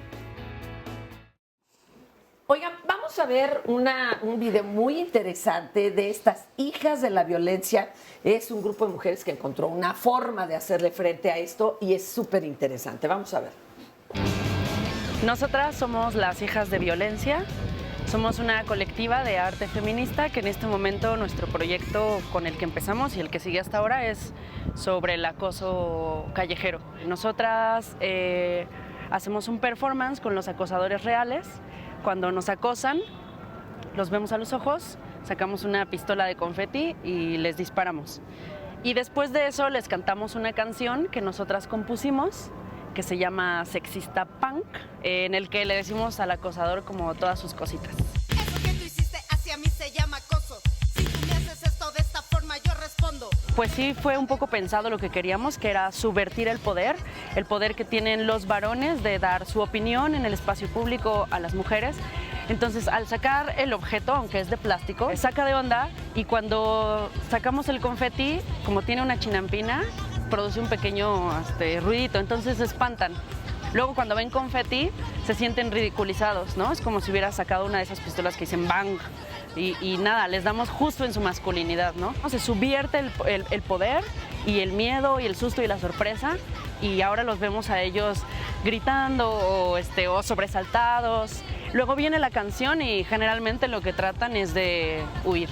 Oigan, vamos a ver un video muy interesante de estas hijas de la violencia. Es un grupo de mujeres que encontró una forma de hacerle frente a esto y es súper interesante. Vamos a ver. Nosotras somos las hijas de violencia. Somos una colectiva de arte feminista que en este momento nuestro proyecto con el que empezamos y el que sigue hasta ahora es sobre el acoso callejero. Nosotras hacemos un performance con los acosadores reales. Cuando nos acosan, los vemos a los ojos, sacamos una pistola de confeti y les disparamos. Y después de eso les cantamos una canción que nosotras compusimos, que se llama Sexista Punk, en el que le decimos al acosador como todas sus cositas. Eso que tú hiciste hacia mí se llama acoso. Si tú me haces esto de esta forma, yo respondo. Pues sí, fue un poco pensado lo que queríamos, que era subvertir el poder que tienen los varones de dar su opinión en el espacio público a las mujeres. Entonces, al sacar el objeto, aunque es de plástico, saca de onda y cuando sacamos el confeti, como tiene una chinampina, produce un pequeño ruidito, entonces se espantan. Luego, cuando ven confeti, se sienten ridiculizados, ¿no? Es como si hubiera sacado una de esas pistolas que dicen bang. Y nada, les damos justo en su masculinidad, ¿no? Se subvierte el poder y el miedo y el susto y la sorpresa y ahora los vemos a ellos gritando o sobresaltados. Luego viene la canción y generalmente lo que tratan es de huir.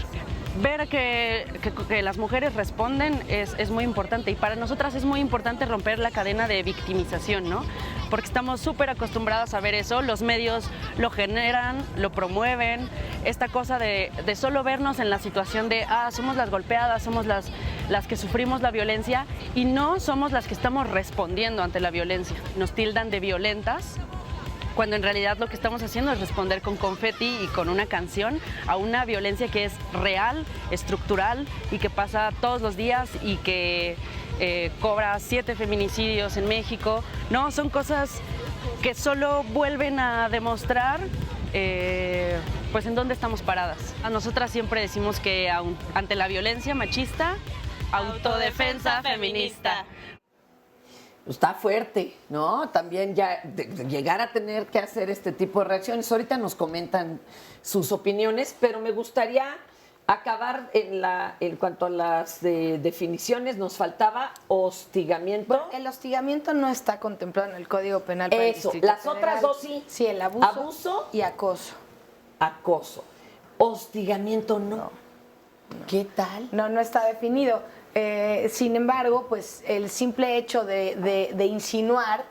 Ver que las mujeres responden es muy importante y para nosotras es muy importante romper la cadena de victimización, ¿no? Porque estamos súper acostumbradas a ver eso, los medios lo generan, lo promueven, esta cosa de solo vernos en la situación de, somos las golpeadas, somos las que sufrimos la violencia y no somos las que estamos respondiendo ante la violencia. Nos tildan de violentas, cuando en realidad lo que estamos haciendo es responder con confeti y con una canción a una violencia que es real, estructural y que pasa todos los días y que cobra 7 feminicidios en México. No, son cosas que solo vuelven a demostrar pues en dónde estamos paradas. A nosotras siempre decimos que ante la violencia machista, autodefensa feminista. Está fuerte, ¿no? También ya llegar a tener que hacer este tipo de reacciones. Ahorita nos comentan sus opiniones, pero me gustaría acabar en cuanto a las definiciones. Nos faltaba hostigamiento. Bueno, el hostigamiento no está contemplado en el Código Penal. Para eso, las otras dos sí. Sí, el abuso y acoso. Acoso. Hostigamiento no. ¿Qué tal? No está definido. Sin embargo, pues el simple hecho de insinuar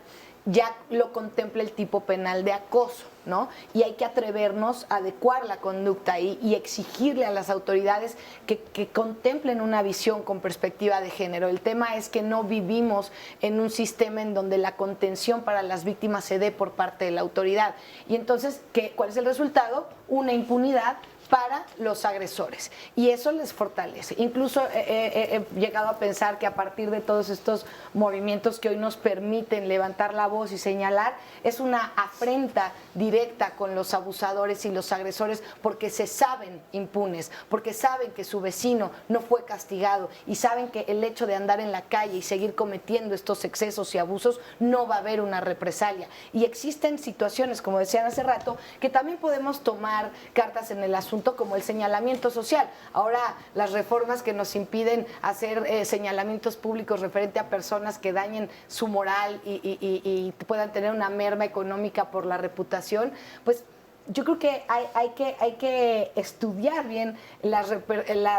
ya lo contempla el tipo penal de acoso, ¿no? Y hay que atrevernos a adecuar la conducta ahí y exigirle a las autoridades que contemplen una visión con perspectiva de género. El tema es que no vivimos en un sistema en donde la contención para las víctimas se dé por parte de la autoridad. Y entonces, ¿cuál es el resultado? Una impunidad para los agresores. Y eso les fortalece. Incluso he llegado a pensar que a partir de todos estos movimientos que hoy nos permiten levantar la voz y señalar, es una afrenta directa con los abusadores y los agresores porque se saben impunes, porque saben que su vecino no fue castigado y saben que el hecho de andar en la calle y seguir cometiendo estos excesos y abusos no va a haber una represalia. Y existen situaciones, como decían hace rato, que también podemos tomar cartas en el asunto como el señalamiento social. Ahora las reformas que nos impiden hacer señalamientos públicos referente a personas que dañen su moral y puedan tener una merma económica por la reputación, pues yo creo que hay que estudiar bien las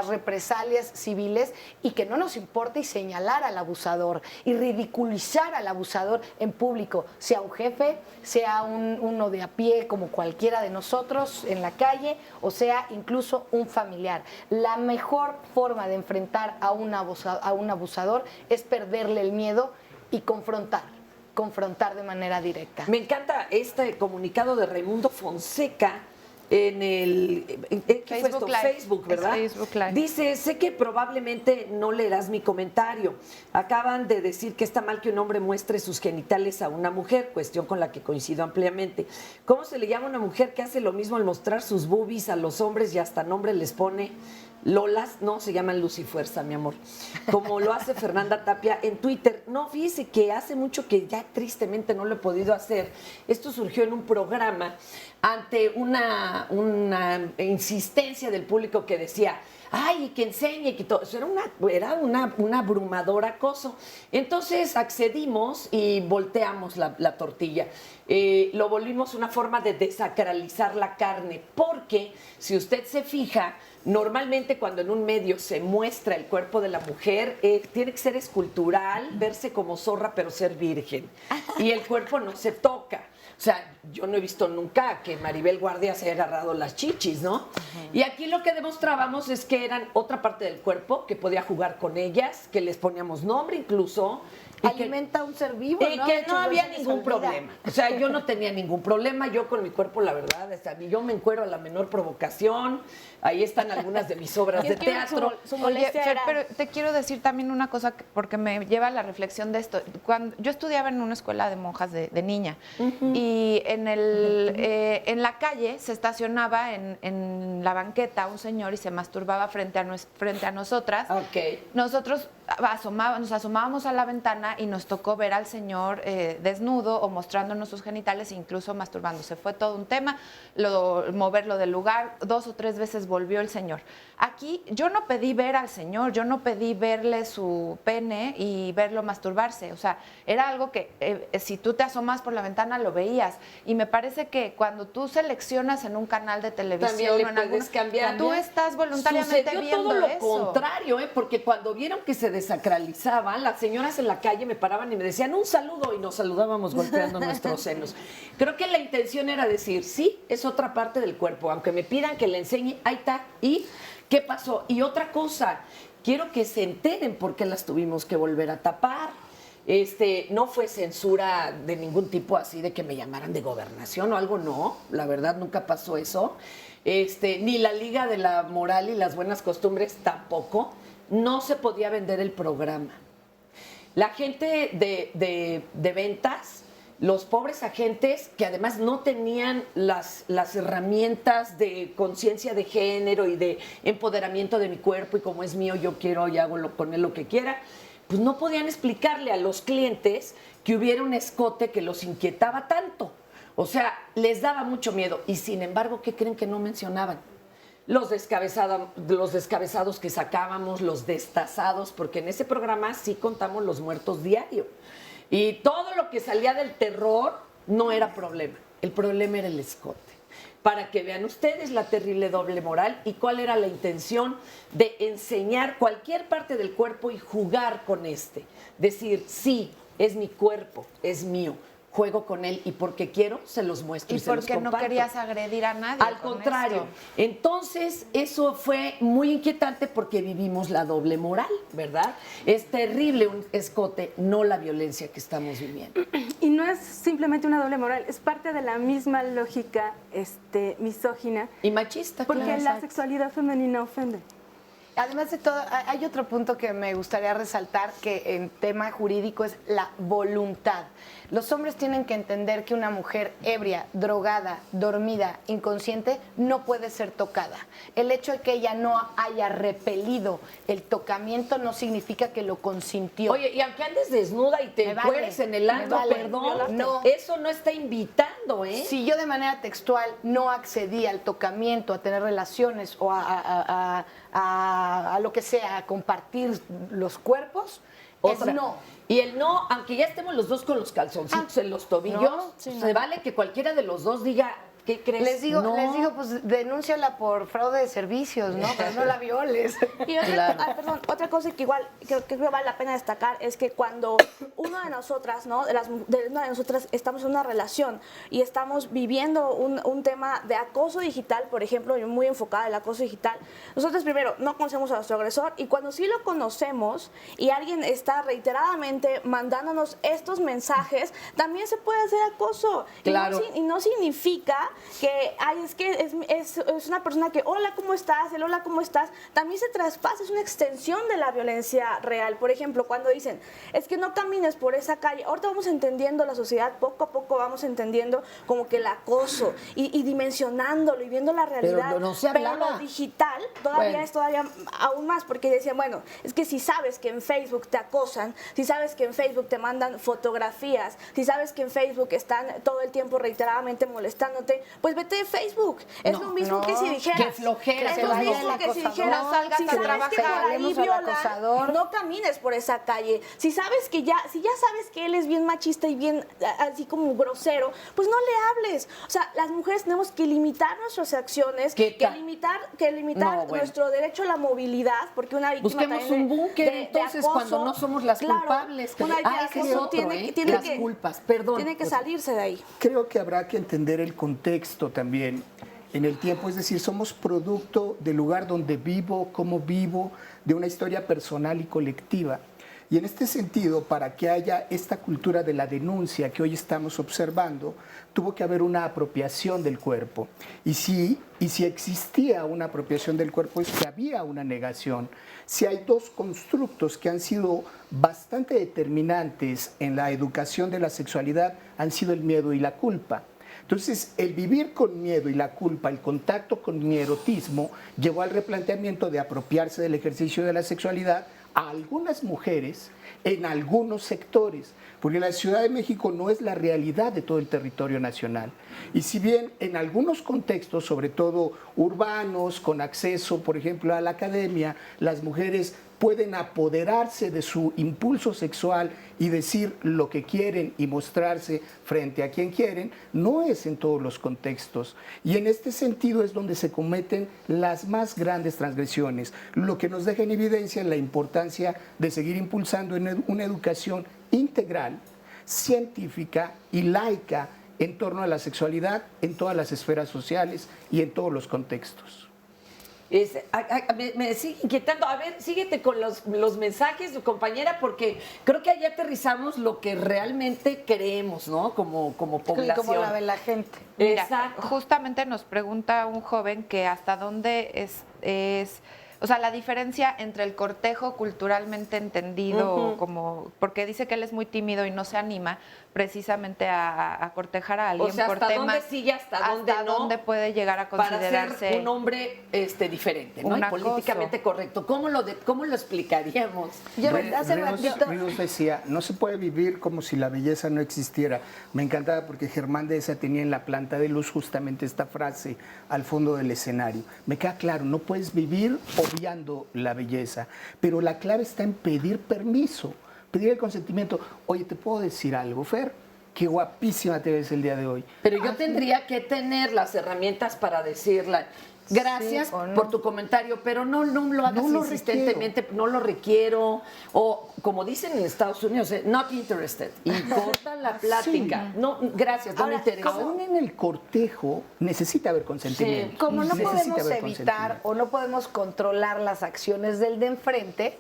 represalias civiles y que no nos importe y señalar al abusador y ridiculizar al abusador en público, sea un jefe, sea uno de a pie como cualquiera de nosotros en la calle, o sea incluso un familiar. La mejor forma de enfrentar a un abusador es perderle el miedo y confrontar de manera directa. Me encanta este comunicado de Raimundo Fonseca en Facebook, ¿verdad? Facebook Live. Dice, sé que probablemente no leerás mi comentario. Acaban de decir que está mal que un hombre muestre sus genitales a una mujer, cuestión con la que coincido ampliamente. ¿Cómo se le llama a una mujer que hace lo mismo al mostrar sus boobies a los hombres y hasta nombre les pone? Lolas, no, se llaman Lucifuerza, mi amor. Como lo hace Fernanda Tapia en Twitter. No, fíjese que hace mucho que ya tristemente no lo he podido hacer. Esto surgió en un programa ante una insistencia del público que decía, ay, que enseñe, que todo. Eso era un abrumador acoso. Entonces accedimos y volteamos la tortilla. Lo volvimos una forma de desacralizar la carne, porque si usted se fija, normalmente cuando en un medio se muestra el cuerpo de la mujer, tiene que ser escultural, verse como zorra pero ser virgen. Y el cuerpo no se toca. O sea, yo no he visto nunca que Maribel Guardia se haya agarrado las chichis, ¿no? Y aquí lo que demostrábamos es que eran otra parte del cuerpo, que podía jugar con ellas, que les poníamos nombre incluso. Alimenta a un ser vivo, y que no había ningún problema. O sea, yo no tenía ningún problema. Yo con mi cuerpo, la verdad, yo me encuero a la menor provocación. Ahí están algunas de mis obras de teatro. Oye, Fer, pero te quiero decir también una cosa porque me lleva a la reflexión de esto. Cuando yo estudiaba en una escuela de monjas de niña y en la calle se estacionaba en la banqueta un señor y se masturbaba frente a nosotras. Nosotros nos asomábamos a la ventana y nos tocó ver al señor desnudo o mostrándonos sus genitales e incluso masturbándose. Fue todo un tema, moverlo del lugar. 2 o 3 veces volvió el señor. Aquí yo no pedí ver al señor, yo no pedí verle su pene y verlo masturbarse. O sea, era algo que si tú te asomas por la ventana lo veías. Y me parece que cuando tú seleccionas en un canal de televisión también le puedes cambiar. tú estás voluntariamente Sucedió viendo todo lo eso. contrario, porque cuando vieron que se desacralizaban, las señoras en la calle me paraban y me decían un saludo y nos saludábamos golpeando nuestros senos. Creo que la intención era decir, sí, es otra parte del cuerpo, aunque me pidan que le enseñe, ahí está. ¿Y qué pasó? Y otra cosa, quiero que se enteren por qué las tuvimos que volver a tapar. No fue censura de ningún tipo así de que me llamaran de gobernación o algo, no, la verdad nunca pasó eso. Ni la Liga de la Moral y las Buenas Costumbres tampoco. No se podía vender el programa. La gente de ventas, los pobres agentes que además no tenían las herramientas de conciencia de género y de empoderamiento de mi cuerpo y como es mío yo quiero y hago con él lo que quiera, pues no podían explicarle a los clientes que hubiera un escote que los inquietaba tanto. O sea, les daba mucho miedo y sin embargo, ¿qué creen que no mencionaban? Los descabezados que sacábamos, los destazados, porque en ese programa sí contamos los muertos diario. Y todo lo que salía del terror no era problema. El problema era el escote. Para que vean ustedes la terrible doble moral y cuál era la intención de enseñar cualquier parte del cuerpo y jugar con este. Decir, sí, es mi cuerpo, es mío. Juego con él y porque quiero se los muestro y se los comparto. ¿Y por qué no querías agredir a nadie? Al contrario. Entonces, eso fue muy inquietante porque vivimos la doble moral, ¿verdad? Es terrible un escote, no la violencia que estamos viviendo. Y no es simplemente una doble moral, es parte de la misma lógica misógina. Y machista, porque claro. La sexualidad femenina ofende. Además de todo, hay otro punto que me gustaría resaltar que en tema jurídico es la voluntad. Los hombres tienen que entender que una mujer ebria, drogada, dormida, inconsciente, no puede ser tocada. El hecho de que ella no haya repelido el tocamiento no significa que lo consintió. Oye, y aunque andes desnuda y te encueres en el antro, perdón, no, eso no está invitando, ¿eh? Si yo de manera textual no accedí al tocamiento, a tener relaciones o a lo que sea, a compartir los cuerpos, es no. Y el no, aunque ya estemos los dos con los calzoncitos en los tobillos, se vale que cualquiera de los dos diga ¿qué crees? Les digo, pues denúnciala por fraude de servicios, ¿no? Pero no la violes. Y otra cosa que igual creo que vale la pena destacar es que cuando una de nosotras, ¿no? Una de nosotras estamos en una relación y estamos viviendo un tema de acoso digital, por ejemplo, yo muy enfocada en el acoso digital, nosotros primero no conocemos a nuestro agresor y cuando sí lo conocemos y alguien está reiteradamente mandándonos estos mensajes, también se puede hacer acoso. Claro. Y no significa que es una persona que, hola, ¿cómo estás? El hola, ¿cómo estás? También se traspasa, es una extensión de la violencia real. Por ejemplo, cuando dicen, es que no camines por esa calle. Ahorita vamos entendiendo la sociedad, poco a poco vamos entendiendo como que el acoso y dimensionándolo y viendo la realidad. Pero no se hablaba. Pero lo digital todavía es todavía aún más, porque decían, bueno, es que si sabes que en Facebook te acosan, si sabes que en Facebook te mandan fotografías, si sabes que en Facebook están todo el tiempo reiteradamente molestándote, pues vete de Facebook. Es lo mismo que si dijeras. Qué flojera. Es lo mismo que si dijeras, si sabes que por ahí violan, no camines por esa calle. Si ya sabes que él es bien machista y bien así como grosero, pues no le hables. O sea, las mujeres tenemos que limitar nuestras acciones, que limitar nuestro derecho a la movilidad, porque una víctima busquemos también un búnker de entonces acoso, cuando no somos las culpables. Una víctima de acoso tiene que salirse de ahí. Creo que habrá que entender el contexto también en el tiempo, es decir, somos producto del lugar donde vivo, cómo vivo, de una historia personal y colectiva. Y en este sentido, para que haya esta cultura de la denuncia que hoy estamos observando, tuvo que haber una apropiación del cuerpo. Y si existía una apropiación del cuerpo, es que había una negación. Si hay dos constructos que han sido bastante determinantes en la educación de la sexualidad, han sido el miedo y la culpa. Entonces, el vivir con miedo y la culpa, el contacto con mi erotismo, llevó al replanteamiento de apropiarse del ejercicio de la sexualidad a algunas mujeres en algunos sectores, porque la Ciudad de México no es la realidad de todo el territorio nacional. Y si bien en algunos contextos, sobre todo urbanos, con acceso, por ejemplo, a la academia, las mujeres pueden apoderarse de su impulso sexual y decir lo que quieren y mostrarse frente a quien quieren, no es en todos los contextos. Y en este sentido es donde se cometen las más grandes transgresiones, lo que nos deja en evidencia la importancia de seguir impulsando en una educación integral, científica y laica en torno a la sexualidad en todas las esferas sociales y en todos los contextos. Me sigue inquietando. A ver, síguete con los mensajes, compañera, porque creo que ahí aterrizamos lo que realmente creemos, ¿no? Como población. Como la ve la gente. Mira, justamente nos pregunta un joven que hasta dónde es o sea, la diferencia entre el cortejo culturalmente entendido, como porque dice que él es muy tímido y no se anima precisamente a cortejar a alguien, o sea, por hasta temas, dónde sí y hasta dónde no, dónde puede llegar a considerarse para ser un hombre diferente, ¿no? Y políticamente correcto. ¿Cómo lo explicaríamos? Ríos decía, no se puede vivir como si la belleza no existiera. Me encantaba porque Germán Dehesa tenía en la planta de luz justamente esta frase al fondo del escenario. Me queda claro, no puedes vivir obviando la belleza, pero la clave está en pedir permiso, pedir el consentimiento. Oye, ¿te puedo decir algo, Fer? Qué guapísima te ves el día de hoy. Pero yo tendría que tener las herramientas para decirla. Gracias por tu comentario, pero no lo hagas insistentemente, no lo requiero. O como dicen en Estados Unidos, not interested. Y cortan la plática. Sí. No, gracias, no me interesa. Aún en el cortejo necesita haber consentimiento. Sí. Como no podemos evitar o no podemos controlar las acciones del de enfrente,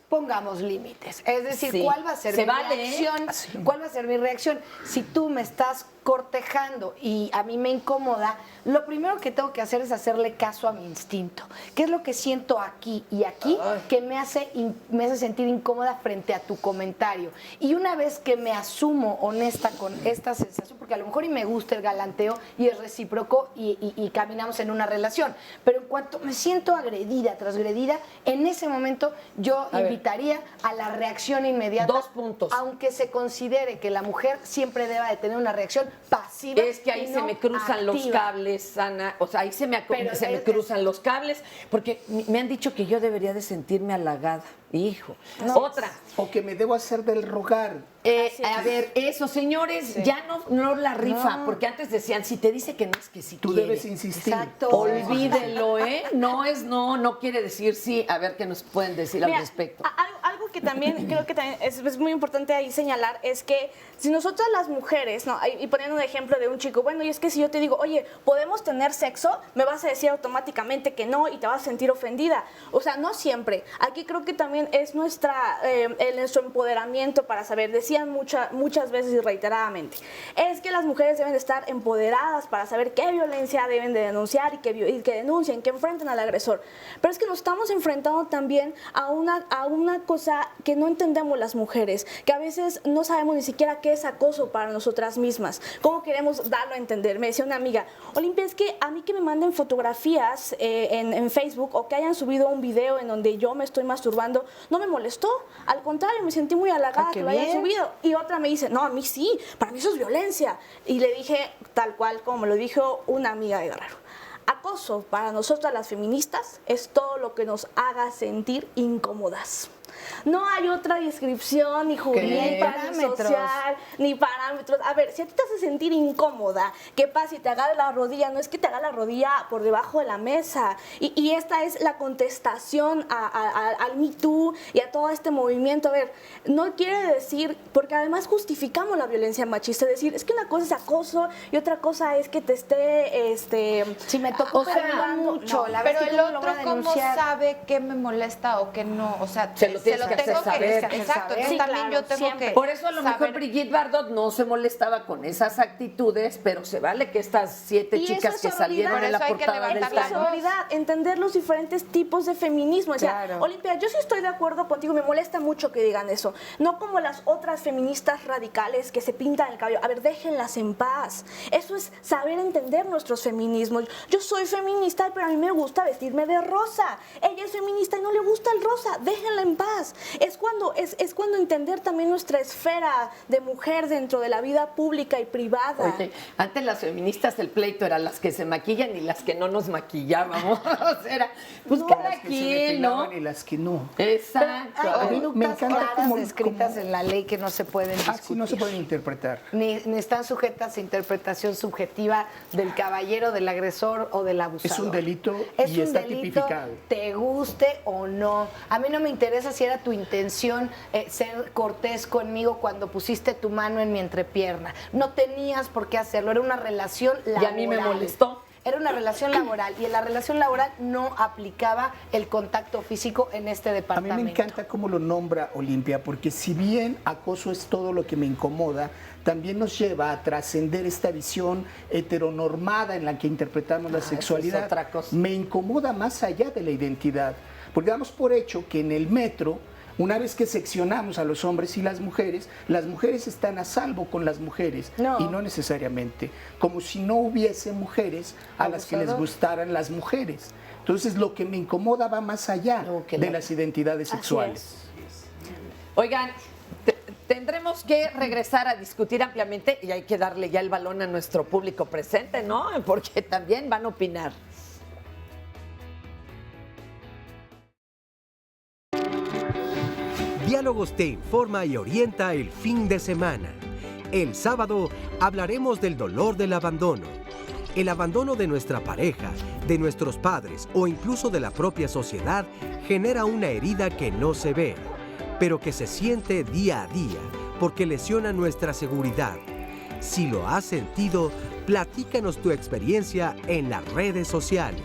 pongamos límites. Es decir, ¿cuál va a ser mi reacción? ¿Cuál va a ser mi reacción? Si tú me estás cortejando y a mí me incomoda, lo primero que tengo que hacer es hacerle caso a mi instinto. ¿Qué es lo que siento aquí y aquí que me hace sentir incómoda frente a tu comentario? Y una vez que me asumo honesta con esta sensación, porque a lo mejor y me gusta el galanteo y es recíproco y caminamos en una relación, pero en cuanto me siento agredida, transgredida, en ese momento yo invitaría a la reacción inmediata. 2 puntos. Aunque se considere que la mujer siempre deba de tener una reacción pasiva. Es que ahí se me cruzan los cables, Ana. O sea, ahí se me cruzan los cables, porque me han dicho que yo debería de sentirme halagada. Hijo. Otra. O que me debo hacer del rogar. A ver, eso, señores, ya no la rifa, porque antes decían, si te dice que no, es que sí Tú quiere. debes insistir. Exacto. Olvídelo, ¿eh? No quiere decir sí. A ver qué nos pueden decir al respecto. Algo que también creo que también es muy importante ahí señalar es que si nosotras las mujeres, ¿no? Y poniendo un ejemplo de un chico, bueno, y es que si yo te digo, oye, ¿podemos tener sexo? Me vas a decir automáticamente que no y te vas a sentir ofendida. O sea, no siempre. Aquí creo que también es nuestro empoderamiento para saber. Decían muchas veces y reiteradamente, es que las mujeres deben de estar empoderadas para saber qué violencia deben de denunciar y que denuncien, que enfrenten al agresor. Pero es que nos estamos enfrentando también a una cosa que no entendemos las mujeres, que a veces no sabemos ni siquiera qué es acoso para nosotras mismas. ¿Cómo queremos darlo a entender? Me decía una amiga, Olimpia, es que a mí que me manden fotografías en Facebook o que hayan subido un video en donde yo me estoy masturbando, no me molestó. Al contrario, me sentí muy halagada que lo hayan subido. Y otra me dice, no, a mí sí, para mí eso es violencia. Y le dije, tal cual como me lo dijo una amiga de Guerrero, acoso para nosotras las feministas es todo lo que nos haga sentir incómodas. No hay otra descripción, ni jurídica, ni social, ni parámetros. A ver, si a ti te hace sentir incómoda, ¿qué pasa si te agarra la rodilla? No es que te haga la rodilla por debajo de la mesa. Y esta es la contestación al Me Too y a todo este movimiento. A ver, no quiere decir, porque además justificamos la violencia machista, es decir, es que una cosa es acoso y otra cosa es que te esté... Si me tocó mucho, no, la pero vez que el tú lo otro, logras ¿cómo denunciar? sabe qué me molesta o qué no? O sea, Se lo tengo que saber. Exacto, entonces Sí, también claro, yo tengo siempre. que Por eso a lo mejor saber. Brigitte Bardot no se molestaba con esas actitudes, pero se vale que estas 7 chicas que salieron en la portada del Time. Entender los diferentes tipos de feminismo. O sea, Claro. Olimpia, yo sí estoy de acuerdo contigo, me molesta mucho que digan eso. No como las otras feministas radicales que se pintan el cabello. A ver, déjenlas en paz. Eso es saber entender nuestros feminismos. Yo soy feminista, pero a mí me gusta vestirme de rosa. Ella es feminista y no le gusta el rosa. Déjenla en paz. Es cuando entender también nuestra esfera de mujer dentro de la vida pública y privada. Oye, antes las feministas el pleito eran las que se maquillan y las que no nos maquillábamos. O sea, era, pues No, cada las que se quien, depilaban ¿no? y las que no. Exacto. Hay me conductas encanta claras escritas en la ley que no se pueden discutir. Sí, no se pueden interpretar. Ni están sujetas a interpretación subjetiva del caballero, del agresor o del abusador. Es un delito Es y un está delito, tipificado. te guste o no. A mí no me interesa si era tu intención ser cortés conmigo cuando pusiste tu mano en mi entrepierna. No tenías por qué hacerlo, era una relación laboral. Y a mí me molestó. Era una relación laboral y en la relación laboral no aplicaba el contacto físico en este A mí departamento. me encanta cómo lo nombra Olimpia, porque si bien acoso es todo lo que me incomoda, también nos lleva a trascender esta visión heteronormada en la que interpretamos la sexualidad. eso es otra cosa. Me incomoda más allá de la identidad, porque damos por hecho que en el metro, una vez que seccionamos a los hombres y las mujeres están a salvo con las mujeres, No. y no necesariamente, como si no hubiese mujeres a las que les Abusador. gustaran las mujeres. Entonces lo que me incomoda va más allá de las identidades sexuales. Oigan, tendremos que regresar a discutir ampliamente y hay que darle ya el balón a nuestro público presente, ¿no? Porque también van a opinar. Diálogos te informa y orienta el fin de semana. El sábado hablaremos del dolor del abandono. El abandono de nuestra pareja, de nuestros padres o incluso de la propia sociedad genera una herida que no se ve, pero que se siente día a día porque lesiona nuestra seguridad. Si lo has sentido, platícanos tu experiencia en las redes sociales.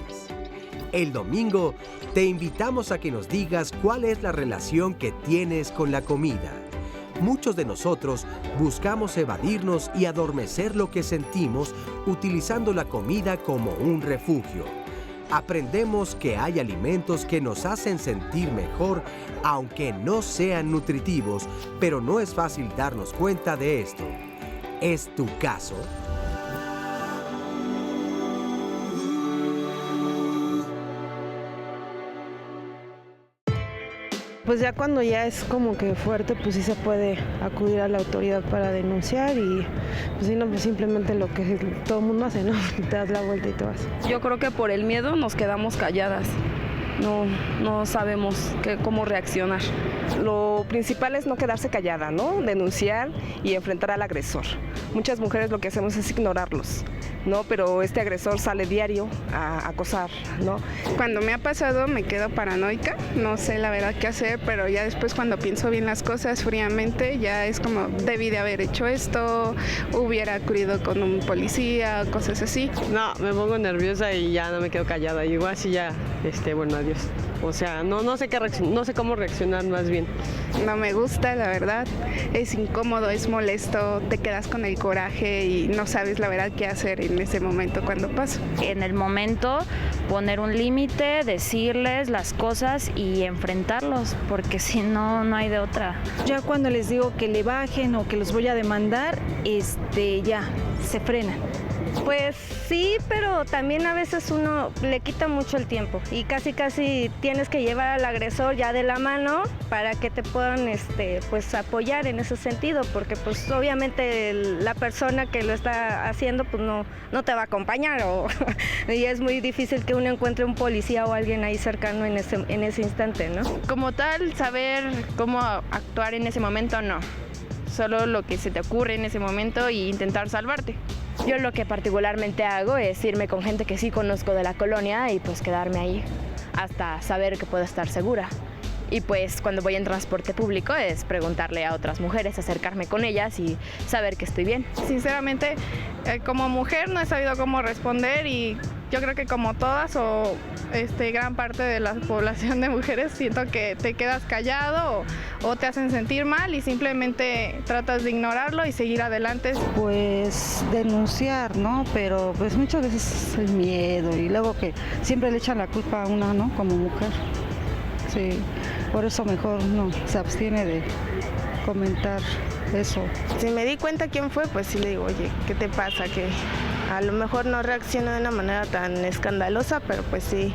El domingo te invitamos a que nos digas cuál es la relación que tienes con la comida. Muchos de nosotros buscamos evadirnos y adormecer lo que sentimos utilizando la comida como un refugio. Aprendemos que hay alimentos que nos hacen sentir mejor aunque no sean nutritivos, pero no es fácil darnos cuenta de esto. ¿Es tu caso? Pues ya cuando ya es como que fuerte, pues sí se puede acudir a la autoridad para denunciar y pues si no, pues simplemente lo que todo el mundo hace, ¿no? Te das la vuelta y te vas. Yo creo que por el miedo nos quedamos calladas. No sabemos cómo reaccionar. Lo principal es no quedarse callada, ¿no? Denunciar y enfrentar al agresor. Muchas mujeres lo que hacemos es ignorarlos, ¿no? Pero este agresor sale diario a acosar, ¿no? Cuando me ha pasado me quedo paranoica, no sé la verdad qué hacer, pero ya después cuando pienso bien las cosas fríamente, ya es como debí de haber hecho esto, hubiera acudido con un policía, cosas así. No, me pongo nerviosa y ya no me quedo callada. Igual así ya, bueno, adiós. O sea, no sé no sé cómo reaccionar más bien. No me gusta, la verdad. Es incómodo, es molesto, te quedas con el coraje y no sabes la verdad qué hacer en ese momento cuando pasa. En el momento poner un límite, decirles las cosas y enfrentarlos, porque si no, no hay de otra. Ya cuando les digo que le bajen o que los voy a demandar, ya se frenan. Pues sí, pero también a veces uno le quita mucho el tiempo y casi tienes que llevar al agresor ya de la mano para que te puedan pues apoyar en ese sentido, porque pues obviamente la persona que lo está haciendo pues no te va a acompañar y es muy difícil que uno encuentre un policía o alguien ahí cercano en ese instante, ¿no? Como tal, saber cómo actuar en ese momento no. Solo lo que se te ocurre en ese momento e intentar salvarte. Yo lo que particularmente hago es irme con gente que sí conozco de la colonia y pues quedarme ahí hasta saber que puedo estar segura. Y pues cuando voy en transporte público es preguntarle a otras mujeres, acercarme con ellas y saber que estoy bien. Sinceramente, como mujer no he sabido cómo responder y yo creo que como todas o gran parte de la población de mujeres siento que te quedas callado o te hacen sentir mal y simplemente tratas de ignorarlo y seguir adelante. Pues denunciar, ¿no? Pero pues muchas veces el miedo y luego que siempre le echan la culpa a una, ¿no? Como mujer. Sí, por eso mejor no, se abstiene de comentar eso. Si me di cuenta quién fue, pues sí le digo, oye, ¿qué te pasa? Que a lo mejor no reacciono de una manera tan escandalosa, pero pues sí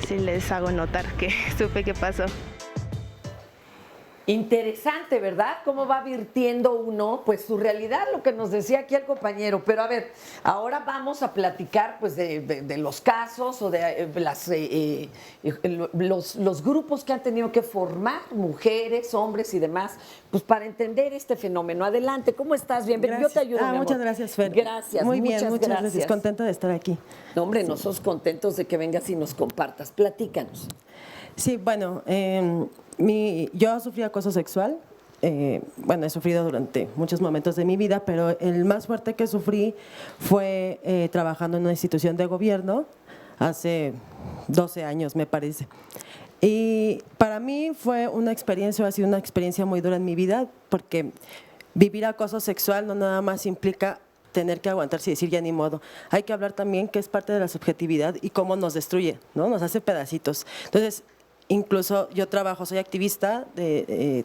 les hago notar que supe qué pasó. Interesante, ¿verdad? Cómo va virtiendo uno, pues su realidad, lo que nos decía aquí el compañero. Pero a ver, ahora vamos a platicar pues de los casos o de los grupos que han tenido que formar, mujeres, hombres y demás, pues para entender este fenómeno. Adelante, ¿cómo estás? Bienvenido, yo te ayudo, mi amor. Muchas gracias, Fer. Gracias, Muy bien, muchas gracias. Contenta de estar aquí. No, hombre, nosotros contentos de que vengas y nos compartas. Platícanos. Sí, bueno, yo sufrí acoso sexual. He sufrido durante muchos momentos de mi vida, pero el más fuerte que sufrí fue trabajando en una institución de gobierno hace 12 años, me parece. Y para mí ha sido una experiencia muy dura en mi vida, porque vivir acoso sexual no nada más implica tener que aguantarse y decir ya ni modo. Hay que hablar también que es parte de la subjetividad y cómo nos destruye, ¿no? Nos hace pedacitos. Entonces, incluso yo soy activista,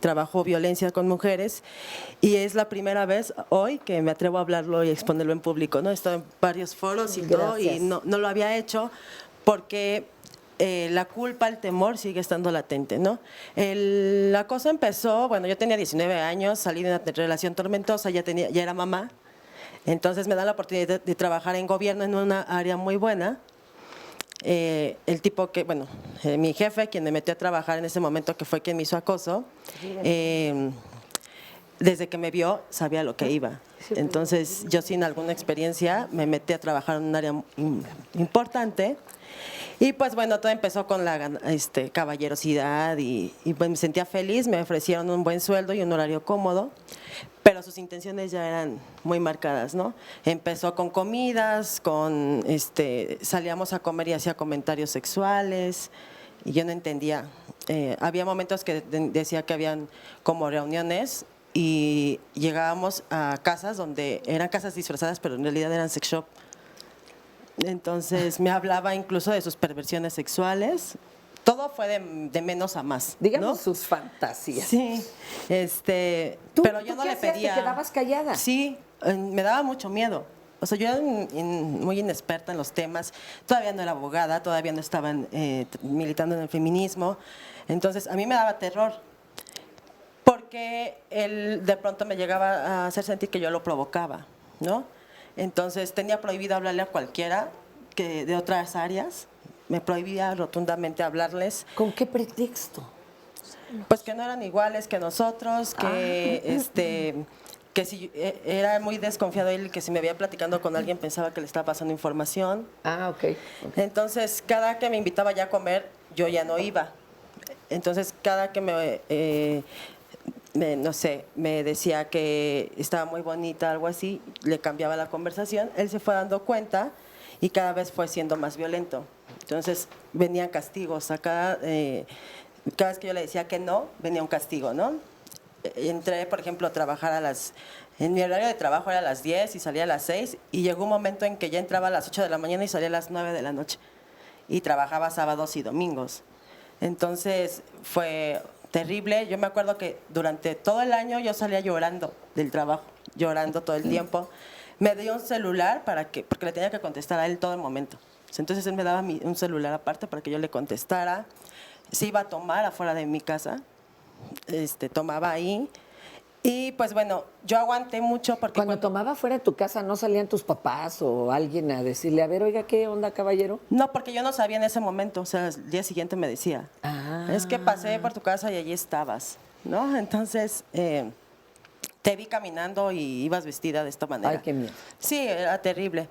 trabajo violencia con mujeres y es la primera vez hoy que me atrevo a hablarlo y exponerlo en público, ¿no? He estado en varios foros y todo y no lo había hecho porque la culpa, el temor sigue estando latente, ¿no? La cosa empezó, yo tenía 19 años, salí de una relación tormentosa, ya era mamá, entonces me da la oportunidad de trabajar en gobierno en una área muy buena. El tipo mi jefe, quien me metió a trabajar en ese momento, que fue quien me hizo acoso, desde que me vio sabía lo que iba. Entonces yo sin alguna experiencia me metí a trabajar en un área importante y todo empezó con la caballerosidad y me sentía feliz, me ofrecieron un buen sueldo y un horario cómodo, pero sus intenciones ya eran muy marcadas, ¿no? Empezó con comidas, salíamos a comer y hacía comentarios sexuales y yo no entendía. Había momentos que decía que habían como reuniones y llegábamos a casas donde eran casas disfrazadas, pero en realidad eran sex shop. Entonces me hablaba incluso de sus perversiones sexuales. Todo fue de menos a más. Digamos, ¿no? Sus fantasías. Sí, pero yo no le pedía. ¿Te quedabas callada? Sí, me daba mucho miedo. O sea, yo era muy inexperta en los temas, todavía no era abogada, todavía no estaba militando en el feminismo, entonces a mí me daba terror, porque él de pronto me llegaba a hacer sentir que yo lo provocaba, ¿no? Entonces tenía prohibido hablarle a cualquiera que de otras áreas, me prohibía rotundamente hablarles. ¿Con qué pretexto? Pues que no eran iguales que nosotros, que que si era muy desconfiado él, que si me veía platicando con alguien pensaba que le estaba pasando información. Ok. Entonces, cada que me invitaba ya a comer, yo ya no iba. Entonces, cada que no sé, me decía que estaba muy bonita, algo así, le cambiaba la conversación, él se fue dando cuenta y cada vez fue siendo más violento. Entonces, venían castigos. Cada vez que yo le decía que no, venía un castigo, ¿no? Entré, por ejemplo, a trabajar en mi horario de trabajo era a las 10 y salía a las 6, y llegó un momento en que ya entraba a las 8 de la mañana y salía a las 9 de la noche, y trabajaba sábados y domingos. Entonces, fue terrible. Yo me acuerdo que durante todo el año yo salía llorando del trabajo, llorando todo el tiempo. Me dio un celular porque le tenía que contestar a él todo el momento. Entonces, él me daba un celular aparte para que yo le contestara. Se iba a tomar afuera de mi casa, tomaba ahí, y pues bueno, yo aguanté mucho porque... Cuando tomaba fuera de tu casa, ¿no salían tus papás o alguien a decirle, a ver, oiga, ¿qué onda, caballero? No, porque yo no sabía en ese momento, o sea, el día siguiente me decía, es que pasé por tu casa y allí estabas, ¿no? Entonces, te vi caminando y ibas vestida de esta manera. Ay, qué miedo. Sí, era terrible,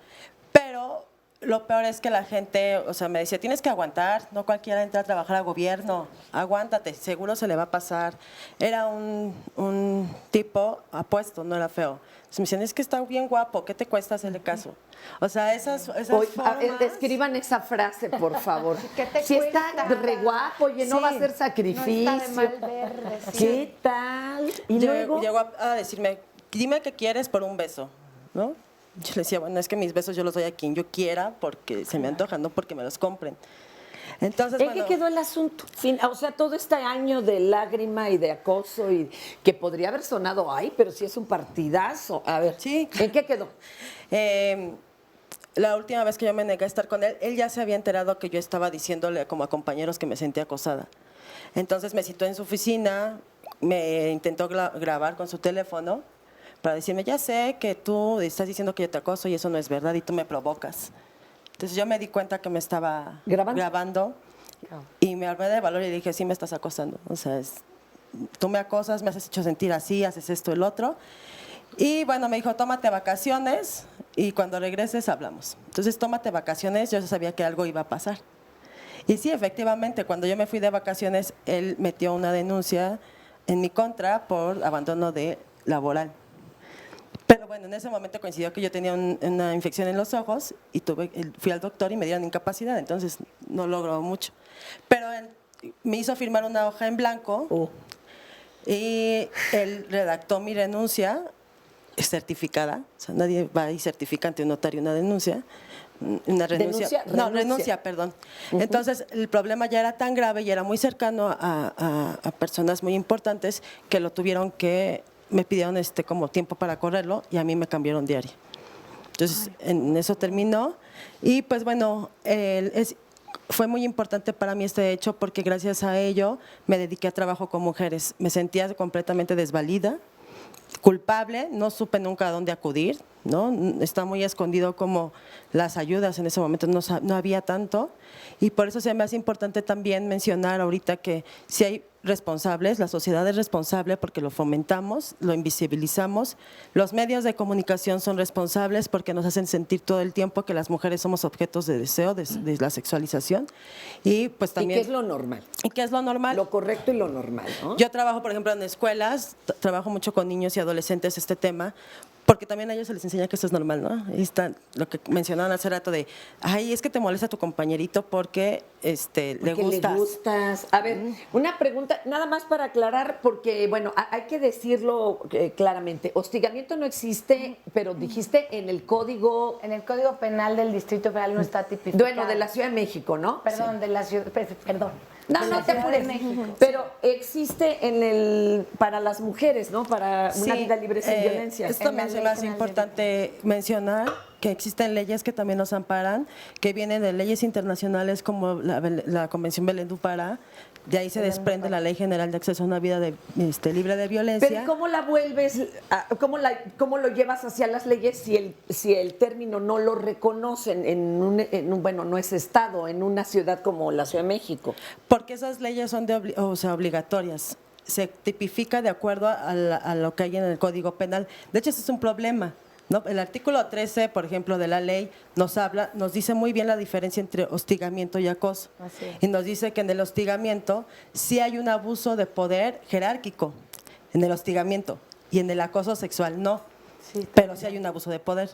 pero... Lo peor es que la gente, o sea, me decía, tienes que aguantar, no cualquiera entra a trabajar al gobierno, aguántate, seguro se le va a pasar. Era un tipo apuesto, no era feo. Entonces me decían, es que está bien guapo, ¿qué te cuesta hacerle caso? O sea, esas formas... Describan esa frase, por favor. ¿Qué te si cuesta? está re guapo, oye, no va a ser sacrificio. No está de mal ver, ¿Qué tal? Y luego llegó a decirme, dime qué quieres por un beso, ¿no? Yo le decía, bueno, es que mis besos yo los doy a quien yo quiera porque se me antojan, no porque me los compren. Entonces, ¿En qué quedó el asunto? O sea, todo este año de lágrima y de acoso, y que podría haber sonado, ay, pero sí es un partidazo. A ver, sí. ¿En qué quedó? La última vez que yo me negué a estar con él, él ya se había enterado que yo estaba diciéndole como a compañeros que me sentía acosada. Entonces me citó en su oficina, me intentó grabar con su teléfono, para decirme, ya sé que tú estás diciendo que yo te acoso y eso no es verdad y tú me provocas. Entonces yo me di cuenta que me estaba grabando y me armé de valor y dije, sí me estás acosando. O sea, tú me acosas, me has hecho sentir así, haces esto, el otro. Y bueno, me dijo, tómate vacaciones y cuando regreses hablamos. Entonces, tómate vacaciones, yo ya sabía que algo iba a pasar. Y sí, efectivamente, cuando yo me fui de vacaciones, él metió una denuncia en mi contra por abandono laboral. Pero bueno, en ese momento coincidió que yo tenía una infección en los ojos y fui al doctor y me dieron incapacidad, entonces no logró mucho. Pero él me hizo firmar una hoja en blanco y él redactó mi renuncia certificada, o sea, nadie va y certifica ante un notario una denuncia. Una renuncia. No, renuncia, perdón. Entonces, el problema ya era tan grave y era muy cercano a personas muy importantes que me pidieron como tiempo para correrlo y a mí me cambiaron diario. Entonces, en eso terminó y pues bueno, fue muy importante para mí este hecho porque gracias a ello me dediqué a trabajo con mujeres. Me sentía completamente desvalida, culpable, no supe nunca a dónde acudir, ¿no? Está muy escondido como las ayudas en ese momento, no había tanto y por eso se me hace importante también mencionar ahorita que si hay responsables, la sociedad es responsable porque lo fomentamos, lo invisibilizamos, los medios de comunicación son responsables porque nos hacen sentir todo el tiempo que las mujeres somos objetos de deseo, de la sexualización y pues también… ¿Y qué es lo normal? ¿Y qué es lo normal? Lo correcto y lo normal, ¿no? Yo trabajo, por ejemplo, en escuelas, trabajo mucho con niños y adolescentes este tema, porque también a ellos se les enseña que esto es normal, ¿no? Ahí está lo que mencionaban hace rato de, ay, es que te molesta tu compañerito porque le gustas. A ver, una pregunta, nada más para aclarar, porque, bueno, hay que decirlo claramente. Hostigamiento no existe, pero dijiste en el Código… En el Código Penal del Distrito Federal no está tipificado. Bueno, de la Ciudad de México, ¿no? Perdón, de la Ciudad… Perdón. No te apures. Pero existe para las mujeres, ¿no? Para una vida libre sin violencia. Esto me hace más importante mencionar que existen leyes que también nos amparan, que vienen de leyes internacionales como la Convención Belén do Pará. De ahí se desprende la Ley General de Acceso a una Vida libre de violencia. Pero ¿cómo la vuelves, cómo lo llevas hacia las leyes si el término no lo reconocen bueno, no es Estado, en una ciudad como la Ciudad de México? Porque esas leyes son obligatorias. Se tipifica de acuerdo a lo que hay en el Código Penal. De hecho, ese es un problema, ¿no? El artículo 13, por ejemplo, de la ley nos dice muy bien la diferencia entre hostigamiento y acoso. Y nos dice que en el hostigamiento sí hay un abuso de poder jerárquico, en el hostigamiento, y en el acoso sexual no, pero sí hay un abuso de poder.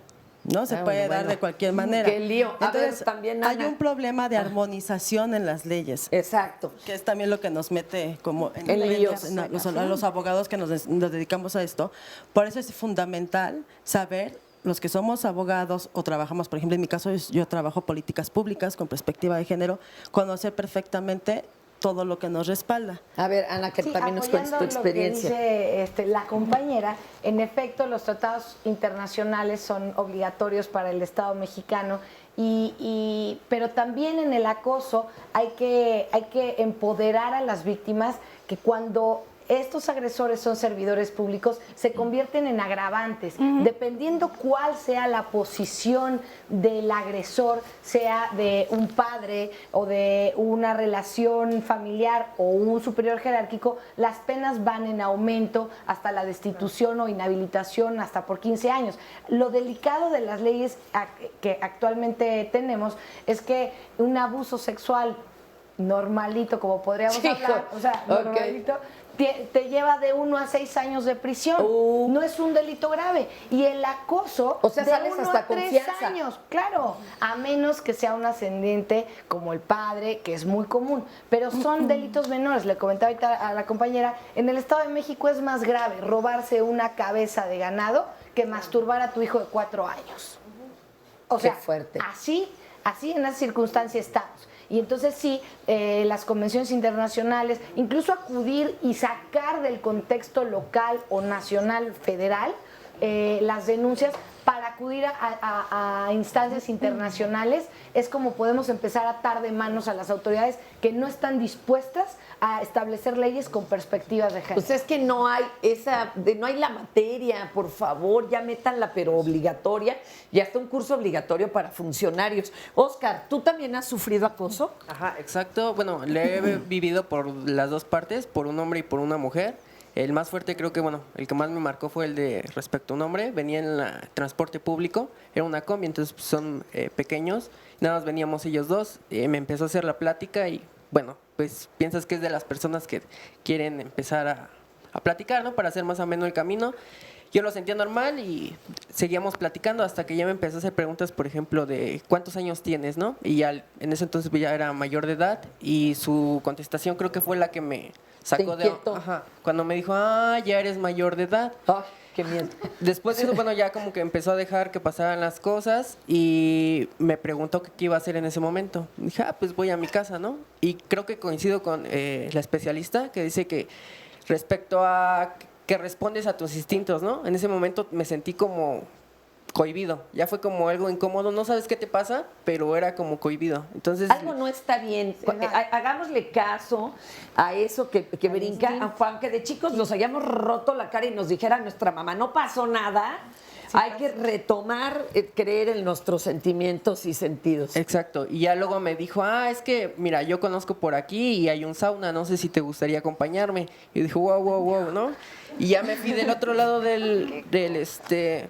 No se puede dar de cualquier manera. Qué lío. Entonces, también, hay un problema de armonización en las leyes. Exacto. Que es también lo que nos mete como en líos. A los abogados que nos dedicamos a esto. Por eso es fundamental saber, los que somos abogados o trabajamos, por ejemplo, en mi caso yo trabajo políticas públicas con perspectiva de género, conocer perfectamente todo lo que nos respalda. A ver, Ana, que también nos cuentes tu experiencia. Lo que dice la compañera, en efecto, los tratados internacionales son obligatorios para el Estado mexicano, pero también en el acoso hay que empoderar a las víctimas, que cuando estos agresores son servidores públicos, se convierten en agravantes. Dependiendo cuál sea la posición del agresor, sea de un padre o de una relación familiar o un superior jerárquico, las penas van en aumento hasta la destitución o inhabilitación hasta por 15 años. Lo delicado de las leyes que actualmente tenemos es que un abuso sexual normalito, como podríamos hablar, o sea, normalito, te lleva de 1 a 6 años de prisión. No es un delito grave. Y el acoso, o sea, de sales 1 hasta a 3 confianza. años, claro, a menos que sea un ascendente como el padre, que es muy común. Pero son delitos menores. Le comentaba ahorita a la compañera, en el Estado de México es más grave robarse una cabeza de ganado que masturbar a tu hijo de 4 años. O sea, fuerte. Así en esa circunstancia estamos. Y entonces sí, las convenciones internacionales, incluso acudir y sacar del contexto local o nacional, federal, las denuncias para acudir a instancias internacionales, es como podemos empezar a atar de manos a las autoridades que no están dispuestas a establecer leyes con perspectivas de género. Pues es que no hay no hay la materia, por favor, ya métanla, pero obligatoria, y hasta un curso obligatorio para funcionarios. Oscar, ¿tú también has sufrido acoso? Ajá, exacto. Bueno, le he vivido por las dos partes, por un hombre y por una mujer. El más fuerte creo que, el que más me marcó fue el de respecto a un hombre. Venía en el transporte público, era una combi, entonces son pequeños. Nada más veníamos ellos dos, me empezó a hacer la plática y, pues piensas que es de las personas que quieren empezar a platicar, ¿no? Para hacer más ameno el camino. Yo lo sentía normal y seguíamos platicando hasta que ya me empezó a hacer preguntas, por ejemplo, de cuántos años tienes, ¿no? Y ya en ese entonces ya era mayor de edad y su contestación creo que fue la que me sacó de... Ajá, cuando me dijo, ya eres mayor de edad. Qué miedo. Después de eso, ya como que empezó a dejar que pasaran las cosas y me preguntó qué iba a hacer en ese momento. Dije, pues voy a mi casa, ¿no? Y creo que coincido con la especialista que dice que respecto a que respondes a tus instintos, ¿no? En ese momento me sentí como cohibido, ya fue como algo incómodo, no sabes qué te pasa, pero era como cohibido. Entonces algo no está bien. Hagámosle caso a eso que brinca, aunque de chicos nos hayamos roto la cara y nos dijera nuestra mamá, no pasó nada. Hay que retomar, creer en nuestros sentimientos y sentidos. Exacto. Y ya luego me dijo, es que, mira, yo conozco por aquí y hay un sauna, no sé si te gustaría acompañarme. Y dijo, wow, ¿no? Y ya me fui del otro lado del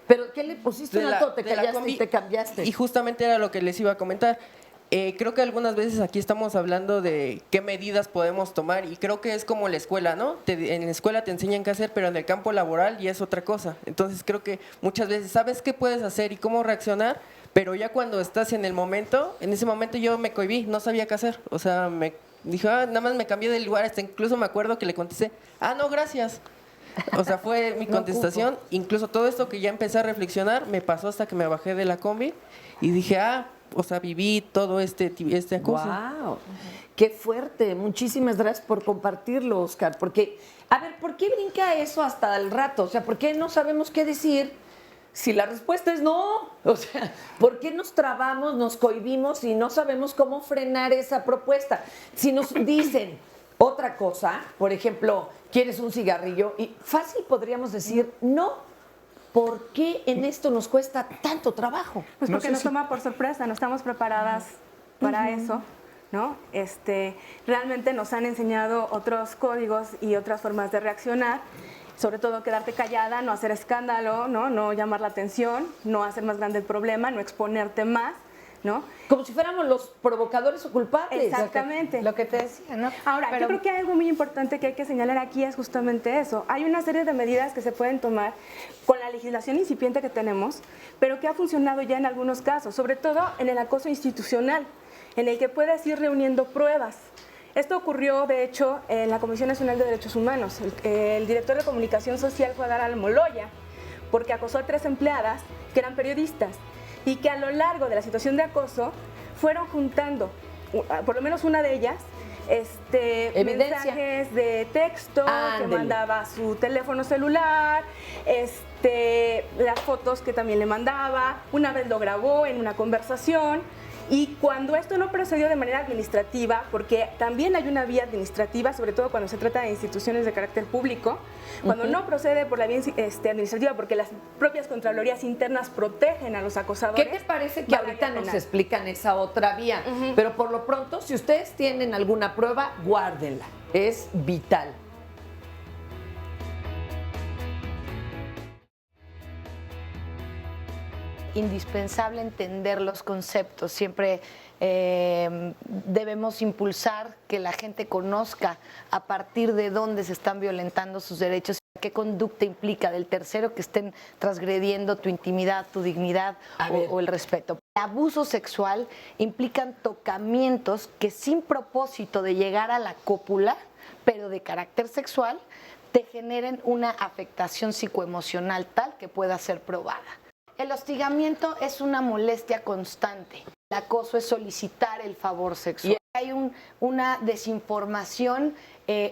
¿Pero qué le pusiste un alto? ¿Te callaste y te cambiaste? Y justamente era lo que les iba a comentar. Creo que algunas veces aquí estamos hablando de qué medidas podemos tomar y creo que es como la escuela, ¿no? En la escuela te enseñan qué hacer, pero en el campo laboral ya es otra cosa. Entonces creo que muchas veces sabes qué puedes hacer y cómo reaccionar, pero ya cuando estás en ese momento yo me cohibí, no sabía qué hacer. O sea, me dijo, nada más me cambié de lugar, incluso me acuerdo que le contesté, no, gracias. O sea, fue mi contestación. Incluso todo esto que ya empecé a reflexionar me pasó hasta que me bajé de la combi y dije, viví todo este acoso. ¡Wow! ¡Qué fuerte! Muchísimas gracias por compartirlo, Oscar. Porque, ¿por qué brinca eso hasta el rato? O sea, ¿por qué no sabemos qué decir Si la respuesta es no, o sea, ¿por qué nos trabamos, nos cohibimos y no sabemos cómo frenar esa propuesta? Si nos dicen otra cosa, por ejemplo, ¿quieres un cigarrillo? Y fácil podríamos decir no. ¿Por qué en esto nos cuesta tanto trabajo? Pues porque nos toma por sorpresa, no estamos preparadas para eso, ¿no? Realmente nos han enseñado otros códigos y otras formas de reaccionar, sobre todo quedarte callada, no hacer escándalo, no llamar la atención, no hacer más grande el problema, no exponerte más, ¿no? Como si fuéramos los provocadores o culpables. Exactamente. Lo que te decía, ¿no? Ahora, yo creo que algo muy importante que hay que señalar aquí es justamente eso. Hay una serie de medidas que se pueden tomar con la legislación incipiente que tenemos, pero que ha funcionado ya en algunos casos, sobre todo en el acoso institucional, en el que puedes ir reuniendo pruebas. Esto ocurrió, de hecho, en la Comisión Nacional de Derechos Humanos. El director de Comunicación Social fue a dar al Moloya porque acosó a 3 empleadas que eran periodistas y que a lo largo de la situación de acoso fueron juntando, por lo menos una de ellas, mensajes de texto que mandaba su teléfono celular, las fotos que también le mandaba, una vez lo grabó en una conversación. Y cuando esto no procedió de manera administrativa, porque también hay una vía administrativa, sobre todo cuando se trata de instituciones de carácter público, cuando no procede por la vía administrativa, porque las propias contralorías internas protegen a los acosadores. ¿Qué te parece que ahorita nos explican esa otra vía? Pero por lo pronto, si ustedes tienen alguna prueba, guárdenla. Es vital. Indispensable entender los conceptos. Siempre debemos impulsar que la gente conozca a partir de dónde se están violentando sus derechos, qué conducta implica del tercero que estén transgrediendo tu intimidad, tu dignidad o el respeto. El abuso sexual implican tocamientos que sin propósito de llegar a la cópula, pero de carácter sexual, te generen una afectación psicoemocional tal que pueda ser probada. El hostigamiento es una molestia constante. El acoso es solicitar el favor sexual. Y hay una desinformación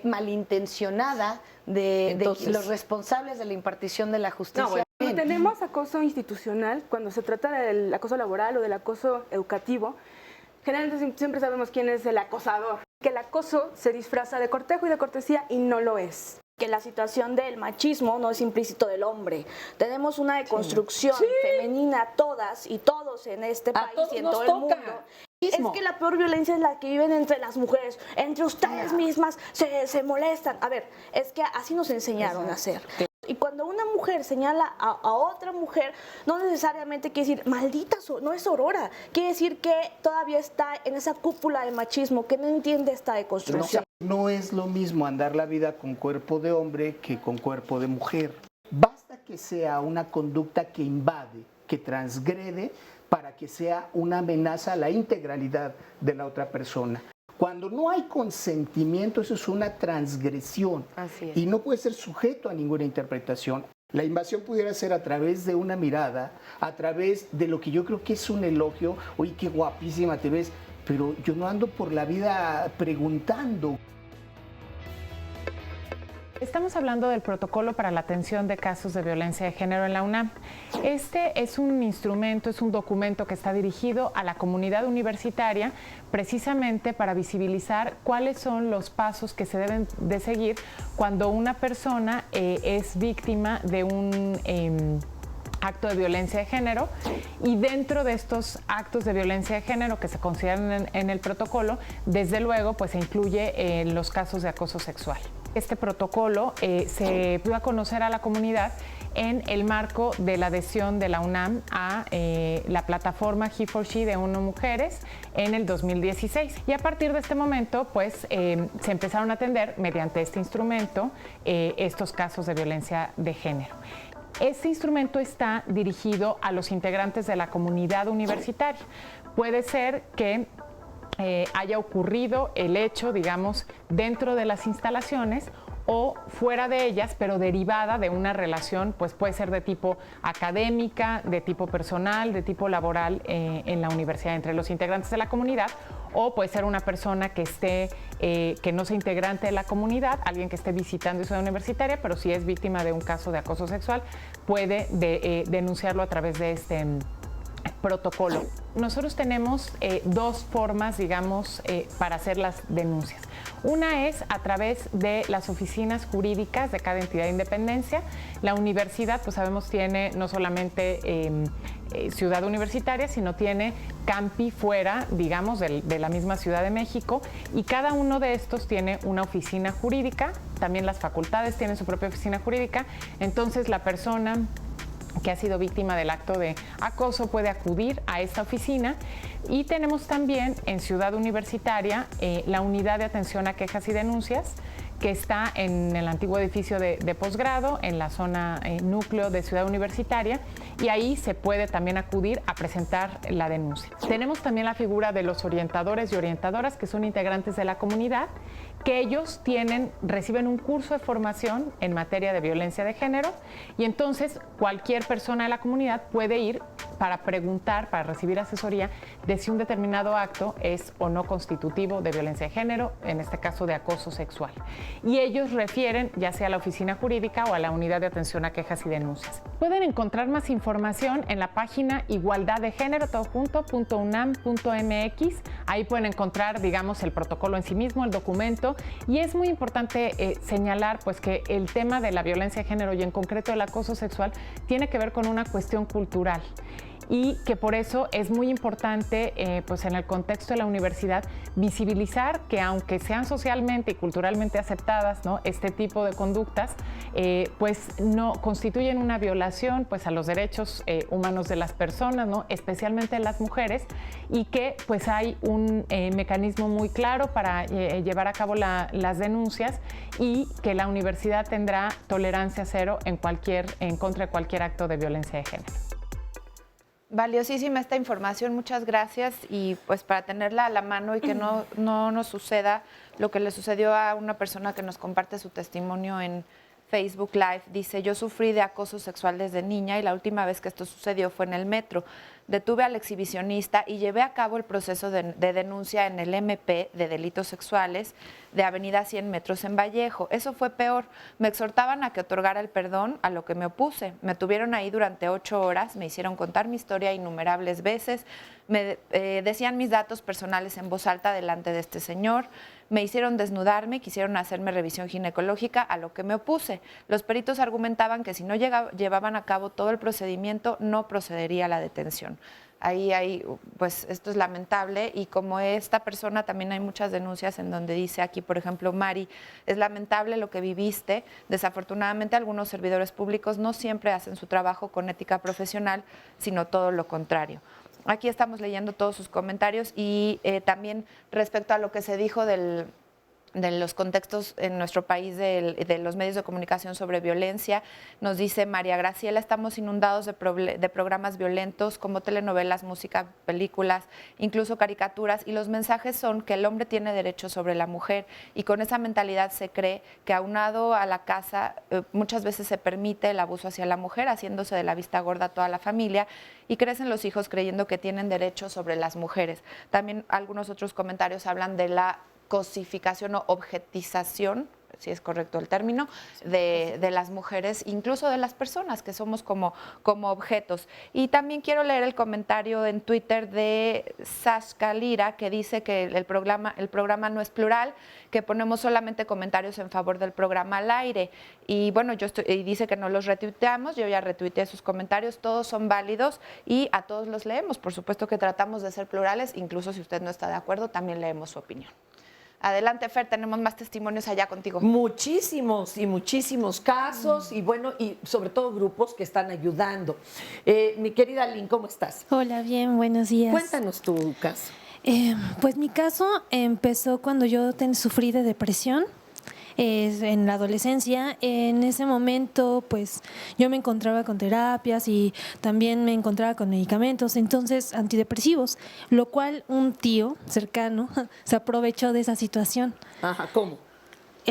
malintencionada de los responsables de la impartición de la justicia. Cuando tenemos acoso institucional, cuando se trata del acoso laboral o del acoso educativo, generalmente siempre sabemos quién es el acosador. Que el acoso se disfraza de cortejo y de cortesía y no lo es. Que la situación del machismo no es implícito del hombre. Tenemos una deconstrucción femenina, todas y todos en este país y en todo el mundo. Es que la peor violencia es la que viven entre las mujeres, entre ustedes mismas se molestan. A ver, es que así nos enseñaron a hacer. Y cuando una mujer señala a otra mujer, no necesariamente quiere decir maldita, no es sorora. Quiere decir que todavía está en esa cúpula de machismo, que no entiende esta deconstrucción. No es lo mismo andar la vida con cuerpo de hombre que con cuerpo de mujer. Basta que sea una conducta que invade, que transgrede, para que sea una amenaza a la integralidad de la otra persona. Cuando no hay consentimiento, eso es una transgresión. Así es. Y no puede ser sujeto a ninguna interpretación. La invasión pudiera ser a través de una mirada, a través de lo que yo creo que es un elogio. Oye, qué guapísima te ves, pero yo no ando por la vida preguntando. Estamos hablando del protocolo para la atención de casos de violencia de género en la UNAM. Este es un instrumento, es un documento que está dirigido a la comunidad universitaria precisamente para visibilizar cuáles son los pasos que se deben de seguir cuando una persona es víctima de un acto de violencia de género, y dentro de estos actos de violencia de género que se consideran en el protocolo, desde luego pues se incluye los casos de acoso sexual. Este protocolo se dio a conocer a la comunidad en el marco de la adhesión de la UNAM a la plataforma He4She de ONU Mujeres en el 2016. Y a partir de este momento, pues, se empezaron a atender mediante este instrumento estos casos de violencia de género. Este instrumento está dirigido a los integrantes de la comunidad universitaria. Puede ser que haya ocurrido el hecho, digamos, dentro de las instalaciones o fuera de ellas, pero derivada de una relación, pues puede ser de tipo académica, de tipo personal, de tipo laboral en la universidad, entre los integrantes de la comunidad, o puede ser una persona que esté, que no sea integrante de la comunidad, alguien que esté visitando Ciudad Universitaria, pero si es víctima de un caso de acoso sexual, puede denunciarlo a través de este protocolo. Nosotros tenemos dos formas, digamos, para hacer las denuncias. Una es a través de las oficinas jurídicas de cada entidad de independencia. La universidad, pues sabemos, tiene no solamente Ciudad Universitaria, sino tiene campi fuera, digamos, de la misma Ciudad de México, y cada uno de estos tiene una oficina jurídica. También las facultades tienen su propia oficina jurídica. Entonces, la persona que ha sido víctima del acto de acoso puede acudir a esta oficina. Y tenemos también en Ciudad Universitaria la unidad de atención a quejas y denuncias, que está en el antiguo edificio de posgrado, en la zona núcleo de Ciudad Universitaria, y ahí se puede también acudir a presentar la denuncia. Tenemos también la figura de los orientadores y orientadoras, que son integrantes de la comunidad, que ellos reciben un curso de formación en materia de violencia de género, y entonces cualquier persona de la comunidad puede ir para preguntar, para recibir asesoría de si un determinado acto es o no constitutivo de violencia de género, en este caso de acoso sexual. Y ellos refieren ya sea a la oficina jurídica o a la unidad de atención a quejas y denuncias. Pueden encontrar más información en la página igualdaddegénero.unam.mx. Ahí pueden encontrar, digamos, el protocolo en sí mismo, el documento. Y es muy importante señalar, pues, que el tema de la violencia de género y en concreto el acoso sexual tiene que ver con una cuestión cultural, y que por eso es muy importante, pues en el contexto de la universidad, visibilizar que aunque sean socialmente y culturalmente aceptadas, ¿no?, este tipo de conductas, pues no constituyen una violación, pues, a los derechos humanos de las personas, ¿no?, especialmente de las mujeres, y que pues hay un mecanismo muy claro para llevar a cabo las denuncias, y que la universidad tendrá tolerancia cero en contra de cualquier acto de violencia de género. Valiosísima esta información, muchas gracias, y pues para tenerla a la mano y que no nos suceda lo que le sucedió a una persona que nos comparte su testimonio en Facebook Live. Dice: yo sufrí de acoso sexual desde niña y la última vez que esto sucedió fue en el metro. Detuve al exhibicionista y llevé a cabo el proceso de denuncia en el MP de delitos sexuales de Avenida 100 Metros en Vallejo. Eso fue peor. Me exhortaban a que otorgara el perdón, a lo que me opuse. Me tuvieron ahí durante 8 horas, me hicieron contar mi historia innumerables veces, me decían mis datos personales en voz alta delante de este señor, me hicieron desnudarme, quisieron hacerme revisión ginecológica, a lo que me opuse. Los peritos argumentaban que si no llevaban a cabo todo el procedimiento, no procedería la detención. Ahí pues esto es lamentable, y como esta persona también hay muchas denuncias en donde dice aquí, por ejemplo, Mari, es lamentable lo que viviste. Desafortunadamente algunos servidores públicos no siempre hacen su trabajo con ética profesional, sino todo lo contrario. Aquí estamos leyendo todos sus comentarios, y también respecto a lo que se dijo de los contextos en nuestro país de los medios de comunicación sobre violencia, nos dice María Graciela: estamos inundados de programas violentos como telenovelas, música, películas, incluso caricaturas, y los mensajes son que el hombre tiene derechos sobre la mujer, y con esa mentalidad se cree que aunado a la casa muchas veces se permite el abuso hacia la mujer, haciéndose de la vista gorda a toda la familia, y crecen los hijos creyendo que tienen derechos sobre las mujeres. También algunos otros comentarios hablan de la cosificación o objetización, si es correcto el término, de las mujeres, incluso de las personas que somos como objetos. Y también quiero leer el comentario en Twitter de Sashka Lira, que dice que el programa no es plural, que ponemos solamente comentarios en favor del programa al aire. Y bueno, y dice que no los retuiteamos, yo ya retuiteé sus comentarios, todos son válidos y a todos los leemos. Por supuesto que tratamos de ser plurales, incluso si usted no está de acuerdo, también leemos su opinión. Adelante, Fer, tenemos más testimonios allá contigo. Muchísimos y muchísimos casos, y bueno, y sobre todo grupos que están ayudando. Mi querida Lynn, ¿cómo estás? Hola, bien, buenos días. Cuéntanos tu caso. Pues mi caso empezó cuando yo sufrí de depresión. En la adolescencia. En ese momento, pues yo me encontraba con terapias y también me encontraba con medicamentos, entonces antidepresivos, lo cual un tío cercano se aprovechó de esa situación. Ajá, ¿cómo?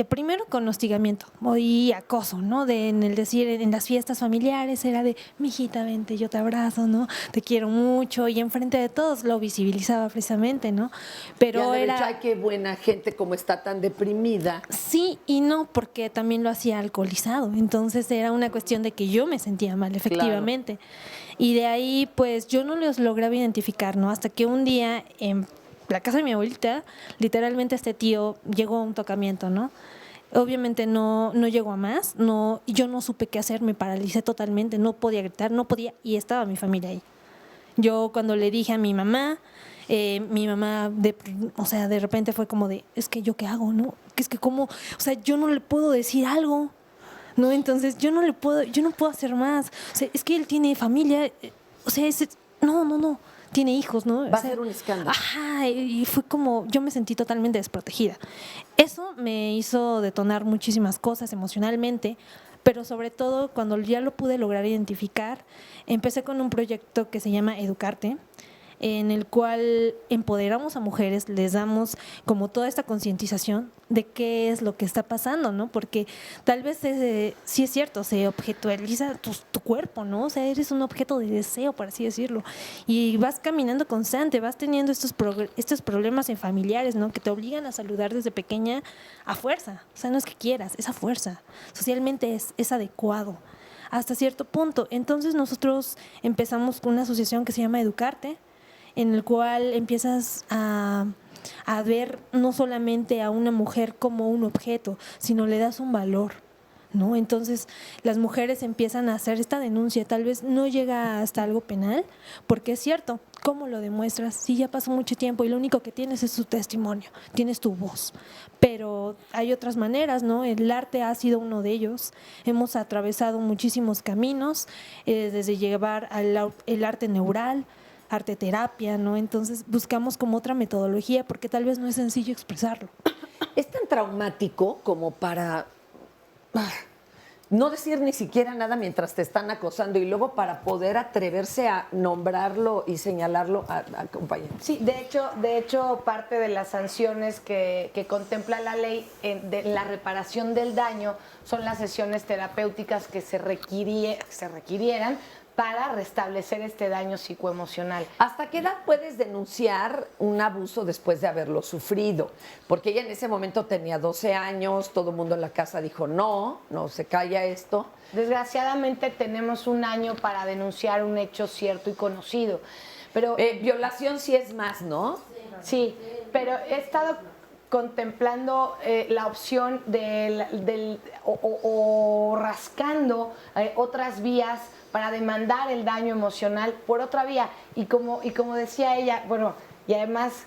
primero con hostigamiento y acoso, ¿no? En el decir, en las fiestas familiares era de, mijita, vente, yo te abrazo, ¿no? Te quiero mucho, y enfrente de todos lo visibilizaba precisamente, ¿no? Pero era... Ay, qué buena gente, como está tan deprimida. Sí y no, porque también lo hacía alcoholizado, entonces era una cuestión de que yo me sentía mal, efectivamente. Claro. Y de ahí, pues, yo no los lograba identificar, ¿no? Hasta que un día, en la casa de mi abuelita, literalmente este tío llegó a un tocamiento, ¿no? Obviamente no llegó a más, yo no supe qué hacer, me paralicé totalmente, no podía gritar, no podía, y estaba mi familia ahí. Yo cuando le dije a mi mamá de repente fue como de, es que yo qué hago, ¿no? Es que cómo, o sea, yo no le puedo decir algo, ¿no? Entonces yo no puedo hacer más, o sea, es que él tiene familia, o sea, no. Tiene hijos, ¿no? Va a ser un escándalo. Ajá, y fue como, yo me sentí totalmente desprotegida. Eso me hizo detonar muchísimas cosas emocionalmente, pero sobre todo cuando ya lo pude lograr identificar, empecé con un proyecto que se llama Educarte, en el cual empoderamos a mujeres, les damos como toda esta concientización de qué es lo que está pasando, ¿no? Porque tal vez sí es cierto, se objetualiza tu cuerpo, ¿no? O sea, eres un objeto de deseo, por así decirlo, y vas caminando constante, vas teniendo estos problemas familiares, ¿no? Que te obligan a saludar desde pequeña a fuerza, o sea, no es que quieras, es a fuerza, socialmente es adecuado hasta cierto punto. Entonces nosotros empezamos con una asociación que se llama Educarte, en el cual empiezas a ver no solamente a una mujer como un objeto, sino le das un valor, ¿no? Entonces las mujeres empiezan a hacer esta denuncia, tal vez no llega hasta algo penal, porque es cierto, ¿cómo lo demuestras? Si ya pasó mucho tiempo y lo único que tienes es tu testimonio, tienes tu voz, pero hay otras maneras, ¿no? El arte ha sido uno de ellos, hemos atravesado muchísimos caminos, desde llevar el arte neural, arte terapia, ¿no? Entonces buscamos como otra metodología porque tal vez no es sencillo expresarlo. Es tan traumático como para no decir ni siquiera nada mientras te están acosando y luego para poder atreverse a nombrarlo y señalarlo al compañero. Sí, de hecho parte de las sanciones que contempla la ley de la reparación del daño son las sesiones terapéuticas que se requirieran para restablecer este daño psicoemocional. ¿Hasta qué edad puedes denunciar un abuso después de haberlo sufrido? Porque ella en ese momento tenía 12 años, todo el mundo en la casa dijo, no se calla esto. Desgraciadamente tenemos un año para denunciar un hecho cierto y conocido. Pero violación sí es más, ¿no? Sí, pero he estado contemplando la opción o rascando otras vías para demandar el daño emocional por otra vía. Y como decía ella, bueno, y además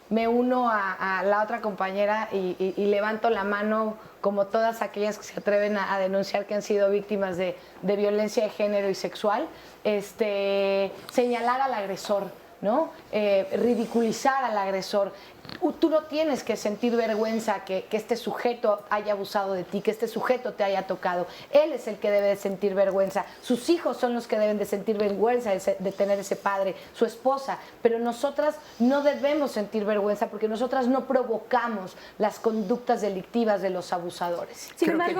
me uno a la otra compañera y levanto la mano como todas aquellas que se atreven a denunciar que han sido víctimas de violencia de género y sexual, señalar al agresor, ¿no? Ridiculizar al agresor. Tú no tienes que sentir vergüenza que este sujeto haya abusado de ti, que este sujeto te haya tocado. Él es el que debe de sentir vergüenza. Sus hijos son los que deben de sentir vergüenza de tener ese padre, su esposa. Pero nosotras no debemos sentir vergüenza porque nosotras no provocamos las conductas delictivas de los abusadores. Creo que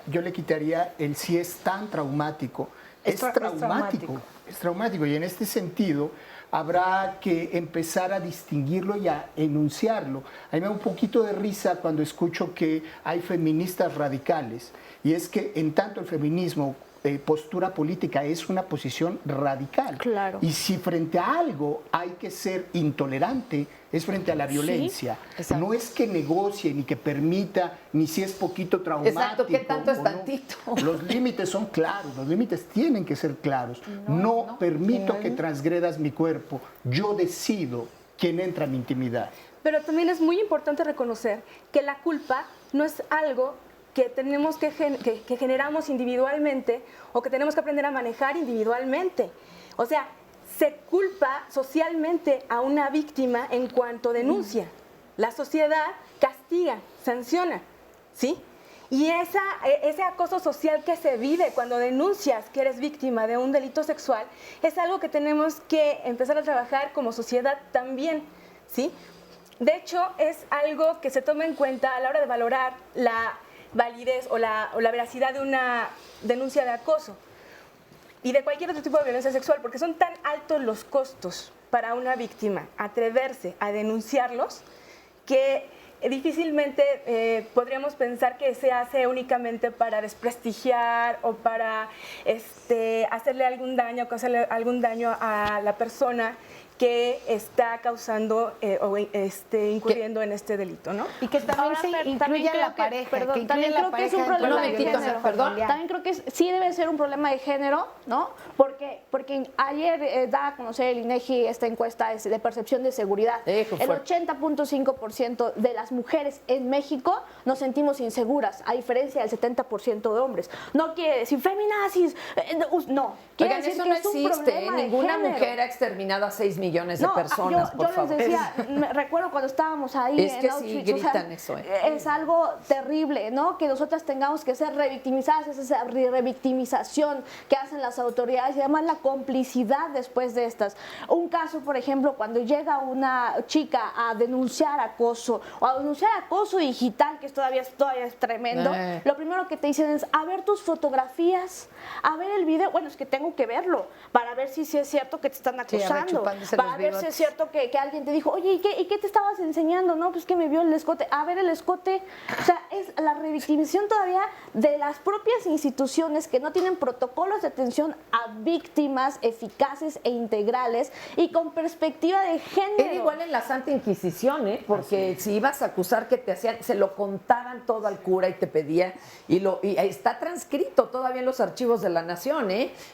yo le quitaría el si es tan traumático. Es traumático. Y en este sentido habrá que empezar a distinguirlo y a enunciarlo. A mí me da un poquito de risa cuando escucho que hay feministas radicales, y es que en tanto el feminismo, postura política, es una posición radical. Claro. Y si frente a algo hay que ser intolerante, es frente a la violencia. Sí, no es que negocie, ni que permita, ni si es poquito traumático. Exacto, ¿qué tanto es tantito? Los límites son claros, los límites tienen que ser claros. No permito que transgredas mi cuerpo. Yo decido quién entra en mi intimidad. Pero también es muy importante reconocer que la culpa no es algo que tenemos que generamos individualmente o que tenemos que aprender a manejar individualmente. O sea, se culpa socialmente a una víctima en cuanto denuncia. La sociedad castiga, sanciona, ¿sí? Y ese acoso social que se vive cuando denuncias que eres víctima de un delito sexual es algo que tenemos que empezar a trabajar como sociedad también, ¿sí? De hecho, es algo que se toma en cuenta a la hora de valorar la validez o la veracidad de una denuncia de acoso y de cualquier otro tipo de violencia sexual, porque son tan altos los costos para una víctima atreverse a denunciarlos que difícilmente podríamos pensar que se hace únicamente para desprestigiar o para hacerle algún daño o causarle algún daño a la persona que está causando o incurriendo en este delito, ¿no? Y que también se incluye a la pareja. Perdón, también creo que es un problema de género. También creo que sí debe ser un problema de género, ¿no? Porque ayer da a conocer el INEGI esta encuesta de percepción de seguridad. El 80.5% de las mujeres en México nos sentimos inseguras, a diferencia del 70% de hombres. No quiere decir feminazis, no. Quiere Oigan, decir eso que no es un existe. problema de Ninguna género. mujer ha exterminado a 6 millones de personas, por yo favor. les decía, recuerdo cuando estábamos ahí Es en que Auschwitz, sí gritan eso. es algo terrible, ¿no? Que nosotras tengamos que ser revictimizadas, esa revictimización que hacen las autoridades y además la complicidad después de estas. Un caso, por ejemplo, cuando llega una chica a denunciar acoso o a denunciar acoso digital, que todavía es tremendo, lo primero que te dicen es, a ver tus fotografías, a ver el video. Bueno, es que tengo que verlo para ver si es cierto que te están acosando, para ver si es cierto que alguien te dijo, oye, ¿y qué te estabas enseñando? No, pues que me vio el escote. A ver el escote. O sea, es la revictimización todavía de las propias instituciones que no tienen protocolos de atención a víctimas eficaces e integrales y con perspectiva de género. Era igual en la Santa Inquisición, porque si ibas a acusar que te hacían, se lo contaban todo al cura y te pedía, y está transcrito todavía en los archivos de la Nación,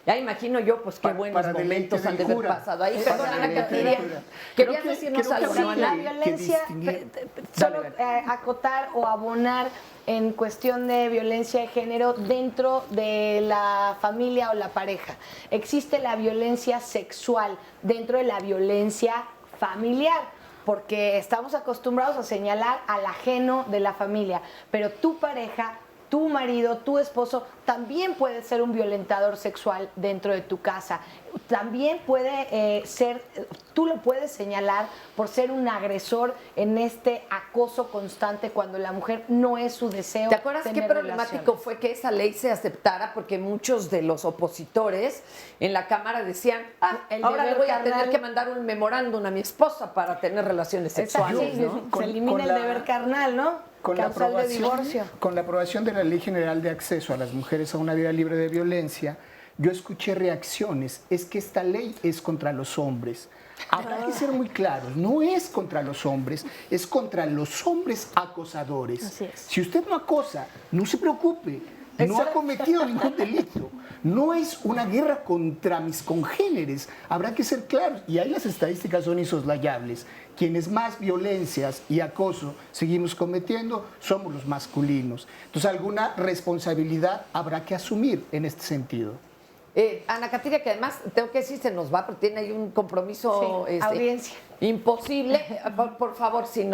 Ya imagino yo, pues qué buenos momentos han de haber pasado ahí. Perdón, Ana Catiria, querías decirnos algo. Sí, la violencia, solo acotar o abonar en cuestión de violencia de género dentro de la familia o la pareja. Existe la violencia sexual dentro de la violencia familiar, porque estamos acostumbrados a señalar al ajeno de la familia, pero tu pareja, tu marido, tu esposo también puede ser un violentador sexual dentro de tu casa. También puede ser, tú lo puedes señalar por ser un agresor en este acoso constante cuando la mujer no es su deseo. ¿Te acuerdas qué problemático fue que esa ley se aceptara? Porque muchos de los opositores en la Cámara decían, ahora le voy a tener que mandar un memorándum a mi esposa para tener relaciones sexuales, ¿no? Se elimina el deber carnal, ¿no? Con la aprobación de la Ley General de Acceso a las Mujeres a una Vida Libre de Violencia, yo escuché reacciones, es que esta ley es contra los hombres. Habrá que ser muy claros, no es contra los hombres, es contra los hombres acosadores. Así es. Si usted no acosa, no se preocupe, no ha cometido ningún delito. No es una guerra contra mis congéneres, habrá que ser claros. Y ahí las estadísticas son insoslayables. Quienes más violencias y acoso seguimos cometiendo somos los masculinos. Entonces, alguna responsabilidad habrá que asumir en este sentido. Ana Catiria, que además, tengo que decir, se nos va, porque tiene ahí un compromiso audiencia. Imposible. Por favor, si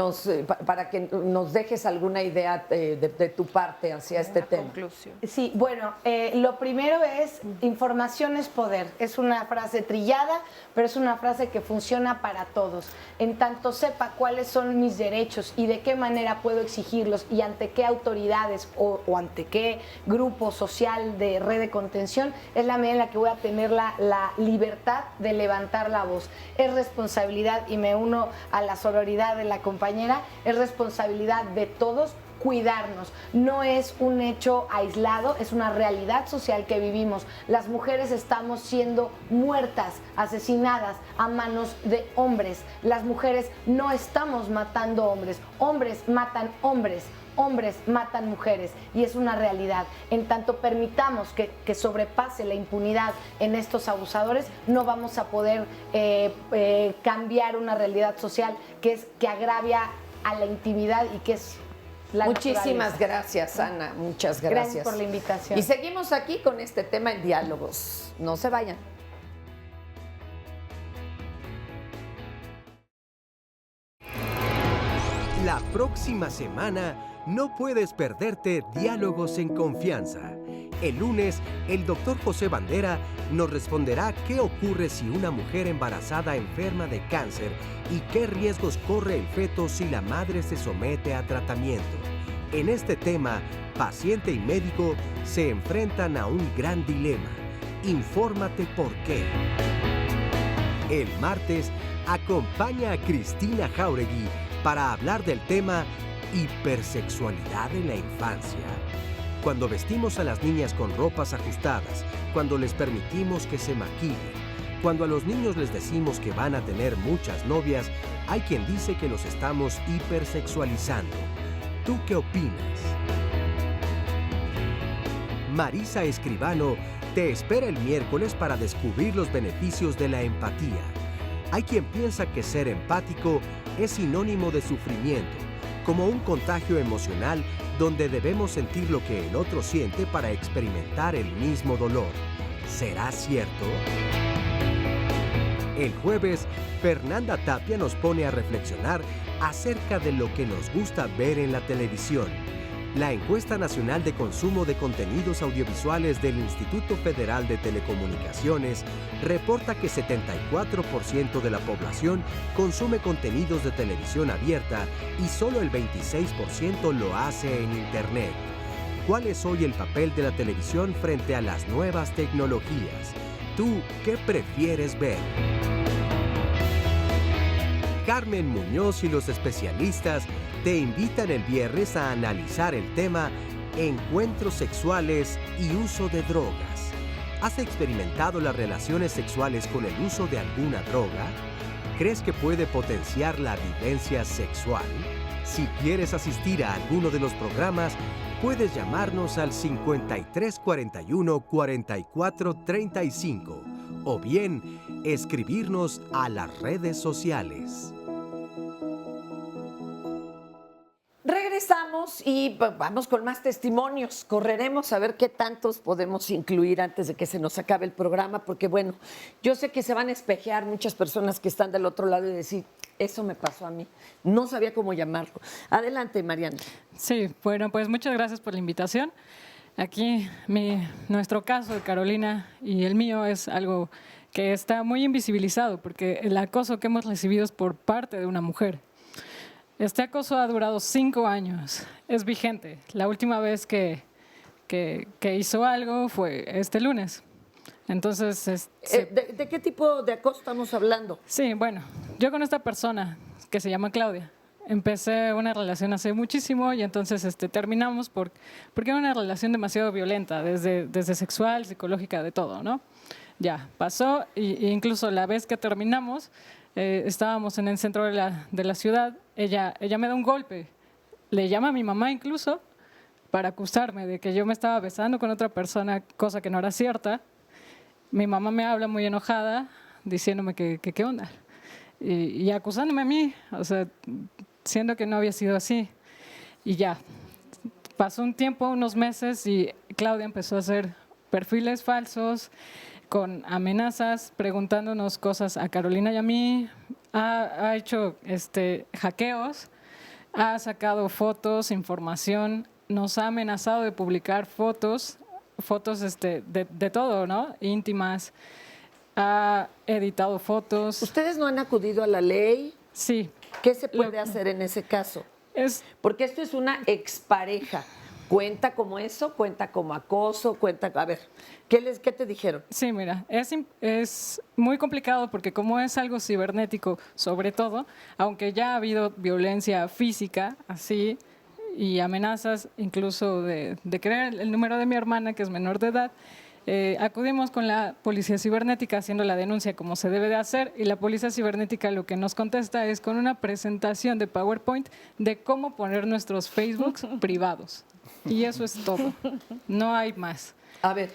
para que nos dejes alguna idea de tu parte hacia este tema. Conclusión. Sí, bueno, lo primero es información es poder. Es una frase trillada, pero es una frase que funciona para todos. En tanto sepa cuáles son mis derechos y de qué manera puedo exigirlos y ante qué autoridades o ante qué grupo social de red de contención, es la manera en la que voy a tener la libertad de levantar la voz. Es responsabilidad, y me uno a la sororidad de la compañera, es responsabilidad de todos cuidarnos. No es un hecho aislado, es una realidad social que vivimos. Las mujeres estamos siendo muertas, asesinadas a manos de hombres. Las mujeres no estamos matando hombres, hombres matan hombres. Hombres matan mujeres y es una realidad. En tanto permitamos que sobrepase la impunidad en estos abusadores, no vamos a poder cambiar una realidad social que agravia a la intimidad y que es la Muchísimas gracias, Ana. Muchas gracias. Gracias por la invitación. Y seguimos aquí con este tema en Diálogos. No se vayan. La próxima semana no puedes perderte Diálogos en Confianza, El lunes, el doctor José Bandera nos responderá qué ocurre si una mujer embarazada enferma de cáncer y qué riesgos corre el feto si la madre se somete a tratamiento. En este tema, paciente y médico se enfrentan a un gran dilema. Infórmate por qué. El martes, acompaña a Cristina Jáuregui para hablar del tema hipersexualidad en la infancia. Cuando vestimos a las niñas con ropas ajustadas, cuando les permitimos que se maquillen, cuando a los niños les decimos que van a tener muchas novias, hay quien dice que los estamos hipersexualizando. ¿Tú qué opinas? Marisa Escribano te espera el miércoles para descubrir los beneficios de la empatía. Hay quien piensa que ser empático es sinónimo de sufrimiento, como un contagio emocional donde debemos sentir lo que el otro siente para experimentar el mismo dolor. ¿Será cierto? El jueves, Fernanda Tapia nos pone a reflexionar acerca de lo que nos gusta ver en la televisión. La encuesta nacional de consumo de contenidos audiovisuales del Instituto Federal de Telecomunicaciones reporta que 74% de la población consume contenidos de televisión abierta y solo el 26% lo hace en Internet. ¿Cuál es hoy el papel de la televisión frente a las nuevas tecnologías? ¿Tú qué prefieres ver? Carmen Muñoz y los especialistas te invitan el viernes a analizar el tema encuentros sexuales y uso de drogas. ¿Has experimentado las relaciones sexuales con el uso de alguna droga? ¿Crees que puede potenciar la vivencia sexual? Si quieres asistir a alguno de los programas, puedes llamarnos al 5341 4435 o bien escribirnos a las redes sociales. Regresamos y vamos con más testimonios. Correremos a ver qué tantos podemos incluir antes de que se nos acabe el programa, porque bueno, yo sé que se van a espejear muchas personas que están del otro lado y decir, eso me pasó a mí. No sabía cómo llamarlo. Adelante, Mariana. Sí, bueno, pues muchas gracias por la invitación. Aquí nuestro caso de Carolina y el mío es algo que está muy invisibilizado, porque el acoso que hemos recibido es por parte de una mujer. Este acoso ha durado 5 años, es vigente. La última vez que hizo algo fue este lunes. Entonces, ¿De qué tipo de acoso estamos hablando? Sí, bueno, yo con esta persona que se llama Claudia, empecé una relación hace muchísimo y entonces terminamos porque era una relación demasiado violenta, desde sexual, psicológica, de todo, ¿no? Ya, pasó e incluso la vez que terminamos, estábamos en el centro de la ciudad, ella me da un golpe, le llama a mi mamá incluso para acusarme de que yo me estaba besando con otra persona, cosa que no era cierta. Mi mamá me habla muy enojada, diciéndome que qué onda, y acusándome a mí, o sea, siendo que no había sido así. Y ya, pasó un tiempo, unos meses, y Claudia empezó a hacer perfiles falsos, con amenazas, preguntándonos cosas a Carolina y a mí, ha hecho hackeos, ha sacado fotos, información, nos ha amenazado de publicar fotos de todo, ¿no? Íntimas, ha editado fotos. ¿Ustedes no han acudido a la ley? Sí. ¿Qué se puede hacer en ese caso? Porque esto es una expareja. ¿Cuenta como eso? ¿Cuenta como acoso? A ver, ¿qué te dijeron? Sí, mira, es muy complicado porque como es algo cibernético, sobre todo, aunque ya ha habido violencia física, así, y amenazas incluso de creer el número de mi hermana, que es menor de edad, acudimos con la policía cibernética haciendo la denuncia como se debe de hacer, y la policía cibernética lo que nos contesta es con una presentación de PowerPoint de cómo poner nuestros Facebooks privados. Y eso es todo, no hay más. A ver,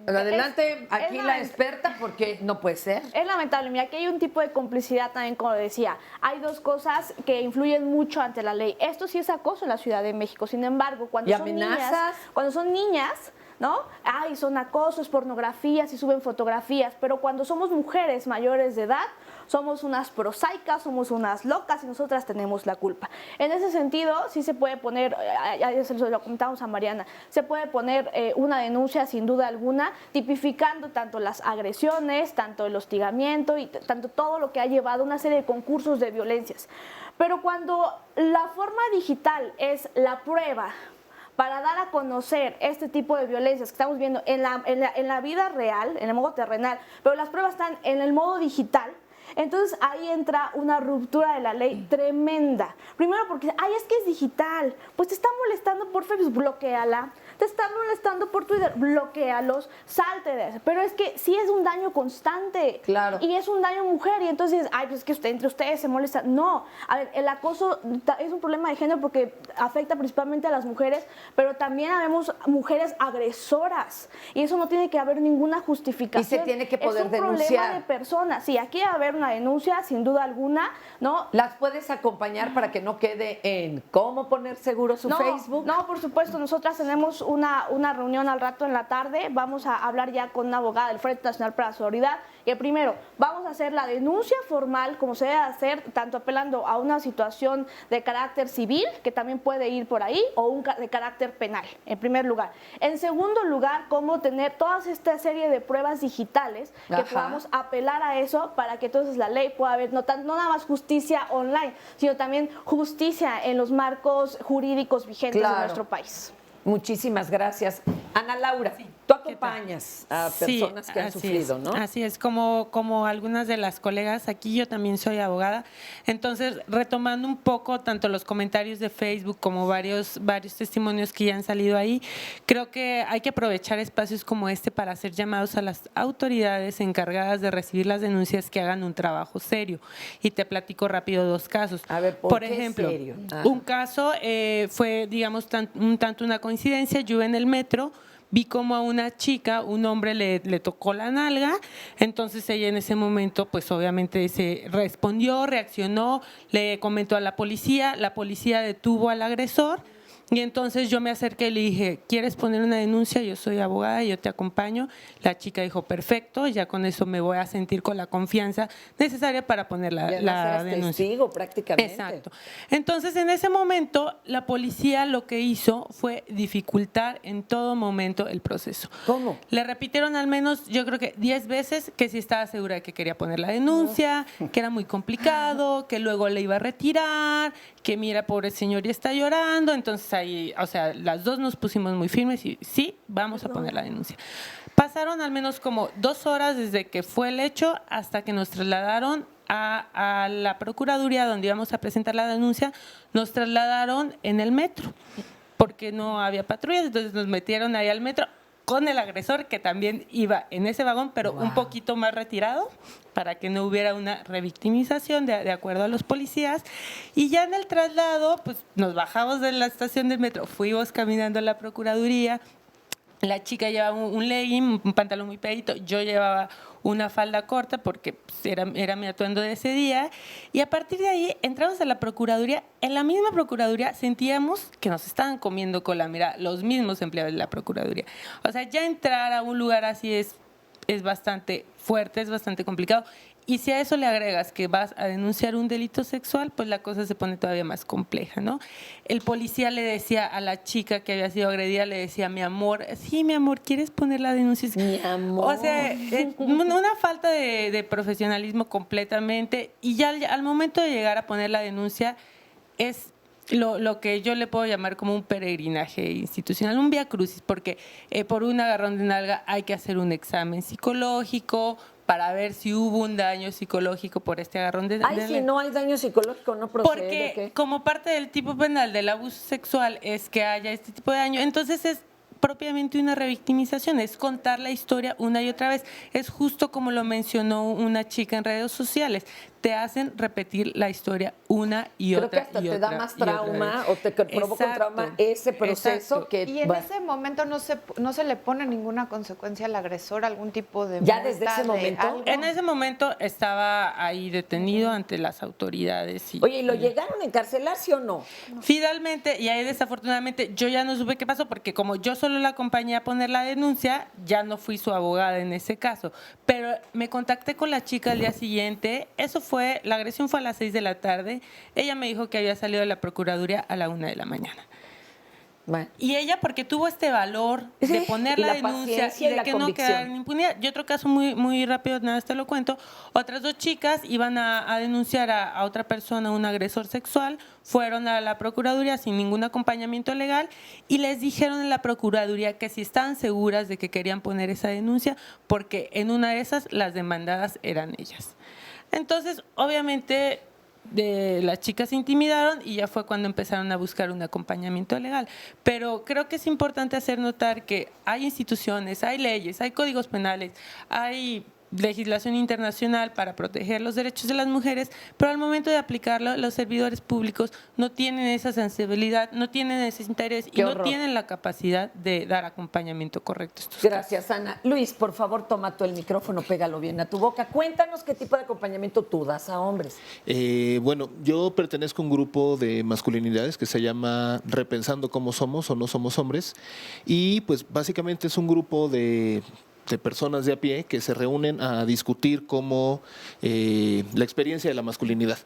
adelante, aquí la experta, porque no puede ser. Es lamentable, mira, aquí hay un tipo de complicidad también, como decía. Hay dos cosas que influyen mucho ante la ley. Esto sí es acoso en la Ciudad de México, sin embargo, cuando son niñas, ¿no? Ay, son acosos, pornografías y suben fotografías, pero cuando somos mujeres mayores de edad, somos unas prosaicas, somos unas locas y nosotras tenemos la culpa. En ese sentido, sí se puede poner, ya se lo comentamos a Mariana, se puede poner una denuncia sin duda alguna, tipificando tanto las agresiones, tanto el hostigamiento y tanto todo lo que ha llevado a una serie de concursos de violencias. Pero cuando la forma digital es la prueba para dar a conocer este tipo de violencias que estamos viendo en la vida real, en el modo terrenal, pero las pruebas están en el modo digital, entonces ahí entra una ruptura de la ley tremenda. Primero porque, ay, es que es digital, pues te está molestando por Facebook, bloquéala. Te está molestando por Twitter, bloquéalos, salte de eso. Pero es que sí es un daño constante. Claro. Y es un daño mujer. Y entonces, ay, pues es que entre ustedes se molestan. No, a ver, el acoso es un problema de género porque afecta principalmente a las mujeres, pero también habemos mujeres agresoras. Y eso no tiene que haber ninguna justificación. Y se tiene que poder denunciar. Es un problema de personas. Sí, aquí va a haber una denuncia, sin duda alguna, ¿no? ¿Las puedes acompañar para que no quede en cómo poner seguro su Facebook? No, por supuesto. Nosotras tenemos una reunión al rato en la tarde. Vamos a hablar ya con una abogada del Frente Nacional para la Solidaridad. Y primero, vamos a hacer la denuncia formal, como se debe hacer, tanto apelando a una situación de carácter civil, que también puede ir por ahí, o de carácter penal, en primer lugar. En segundo lugar, cómo tener toda esta serie de pruebas digitales que podamos apelar a eso para que entonces la ley pueda haber no nada más justicia online, sino también justicia en los marcos jurídicos vigentes de nuestro país. Muchísimas gracias. Ana Laura, tú acompañas a personas que han sufrido, ¿no? Así es, como algunas de las colegas, aquí yo también soy abogada, entonces retomando un poco tanto los comentarios de Facebook como varios testimonios que ya han salido ahí, creo que hay que aprovechar espacios como este para hacer llamados a las autoridades encargadas de recibir las denuncias que hagan un trabajo serio. Y te platico rápido dos casos. A ver, por ejemplo, serio? Un caso fue, digamos, un tanto una coincidencia. Yo en el metro vi como a una chica, un hombre le tocó la nalga, entonces ella en ese momento pues obviamente se respondió, reaccionó, le comentó a la policía detuvo al agresor. Y entonces yo me acerqué y le dije, ¿quieres poner una denuncia? Yo soy abogada, yo te acompaño. La chica dijo, perfecto, ya con eso me voy a sentir con la confianza necesaria para poner la denuncia. Testigo, prácticamente. Exacto. Entonces, en ese momento, la policía lo que hizo fue dificultar en todo momento el proceso. ¿Cómo? Le repitieron al menos, yo creo que 10 veces que sí estaba segura de que quería poner la denuncia, que era muy complicado, que luego le iba a retirar, que mira, pobre señor, ya está llorando. Entonces ahí, o sea, las dos nos pusimos muy firmes y sí, vamos a poner la denuncia. Pasaron al menos como 2 horas desde que fue el hecho hasta que nos trasladaron a la Procuraduría donde íbamos a presentar la denuncia. Nos trasladaron en el metro porque no había patrullas, entonces nos metieron ahí al metro con el agresor que también iba en ese vagón, pero un poquito más retirado para que no hubiera una revictimización de acuerdo a los policías. Y ya en el traslado, pues nos bajamos de la estación del metro, fuimos caminando a la Procuraduría. La chica llevaba un legging, un pantalón muy pegadito, yo llevaba una falda corta porque pues, era mi atuendo de ese día. Y a partir de ahí entramos a la Procuraduría. En la misma Procuraduría sentíamos que nos estaban comiendo con la mirada los mismos empleados de la Procuraduría. O sea, ya entrar a un lugar así es bastante fuerte, es bastante complicado. Y si a eso le agregas que vas a denunciar un delito sexual, pues la cosa se pone todavía más compleja, ¿no? El policía le decía a la chica que había sido agredida, le decía, mi amor, sí, mi amor, ¿quieres poner la denuncia? Mi amor. O sea, una falta de profesionalismo completamente. Y ya al momento de llegar a poner la denuncia es lo que yo le puedo llamar como un peregrinaje institucional, un vía crucis, porque por un agarrón de nalga hay que hacer un examen psicológico para ver si hubo un daño psicológico por este agarrón de nalga. Si no hay daño psicológico, no procede. Porque como parte del tipo penal del abuso sexual es que haya este tipo de daño, entonces es propiamente una revictimización, es contar la historia una y otra vez. Es justo como lo mencionó una chica en redes sociales, te hacen repetir la historia una y otra. Creo que hasta te da más trauma o te provoca un trauma ese proceso. Y en ese momento no se le pone ninguna consecuencia al agresor, algún tipo de ya desde ese momento. En ese momento estaba ahí detenido ante las autoridades. Oye, ¿y lo llegaron a encarcelar, sí o no? Finalmente, y ahí desafortunadamente yo ya no supe qué pasó porque como yo soy solo la acompañé a poner la denuncia, ya no fui su abogada en ese caso, pero me contacté con la chica al día siguiente, la agresión fue a las 6 de la tarde, ella me dijo que había salido de la Procuraduría a la 1 de la mañana. Bueno. Y ella, porque tuvo este valor de poner la denuncia y de que no quedara en impunidad. Y otro caso muy rápido, nada más te lo cuento. Otras 2 chicas iban a denunciar a otra persona, un agresor sexual, fueron a la Procuraduría sin ningún acompañamiento legal y les dijeron en la Procuraduría que si estaban seguras de que querían poner esa denuncia, porque en una de esas las demandadas eran ellas. Entonces, obviamente, las chicas se intimidaron y ya fue cuando empezaron a buscar un acompañamiento legal. Pero creo que es importante hacer notar que hay instituciones, hay leyes, hay códigos penales, hay legislación internacional para proteger los derechos de las mujeres, pero al momento de aplicarlo, los servidores públicos no tienen esa sensibilidad, no tienen ese interés y no tienen la capacidad de dar acompañamiento correcto. Gracias, Ana. Luis, por favor, toma tú el micrófono, pégalo bien a tu boca. Cuéntanos qué tipo de acompañamiento tú das a hombres. Bueno, yo pertenezco a un grupo de masculinidades que se llama Repensando cómo somos o no somos hombres, y pues básicamente es un grupo de personas de a pie que se reúnen a discutir cómo la experiencia de la masculinidad.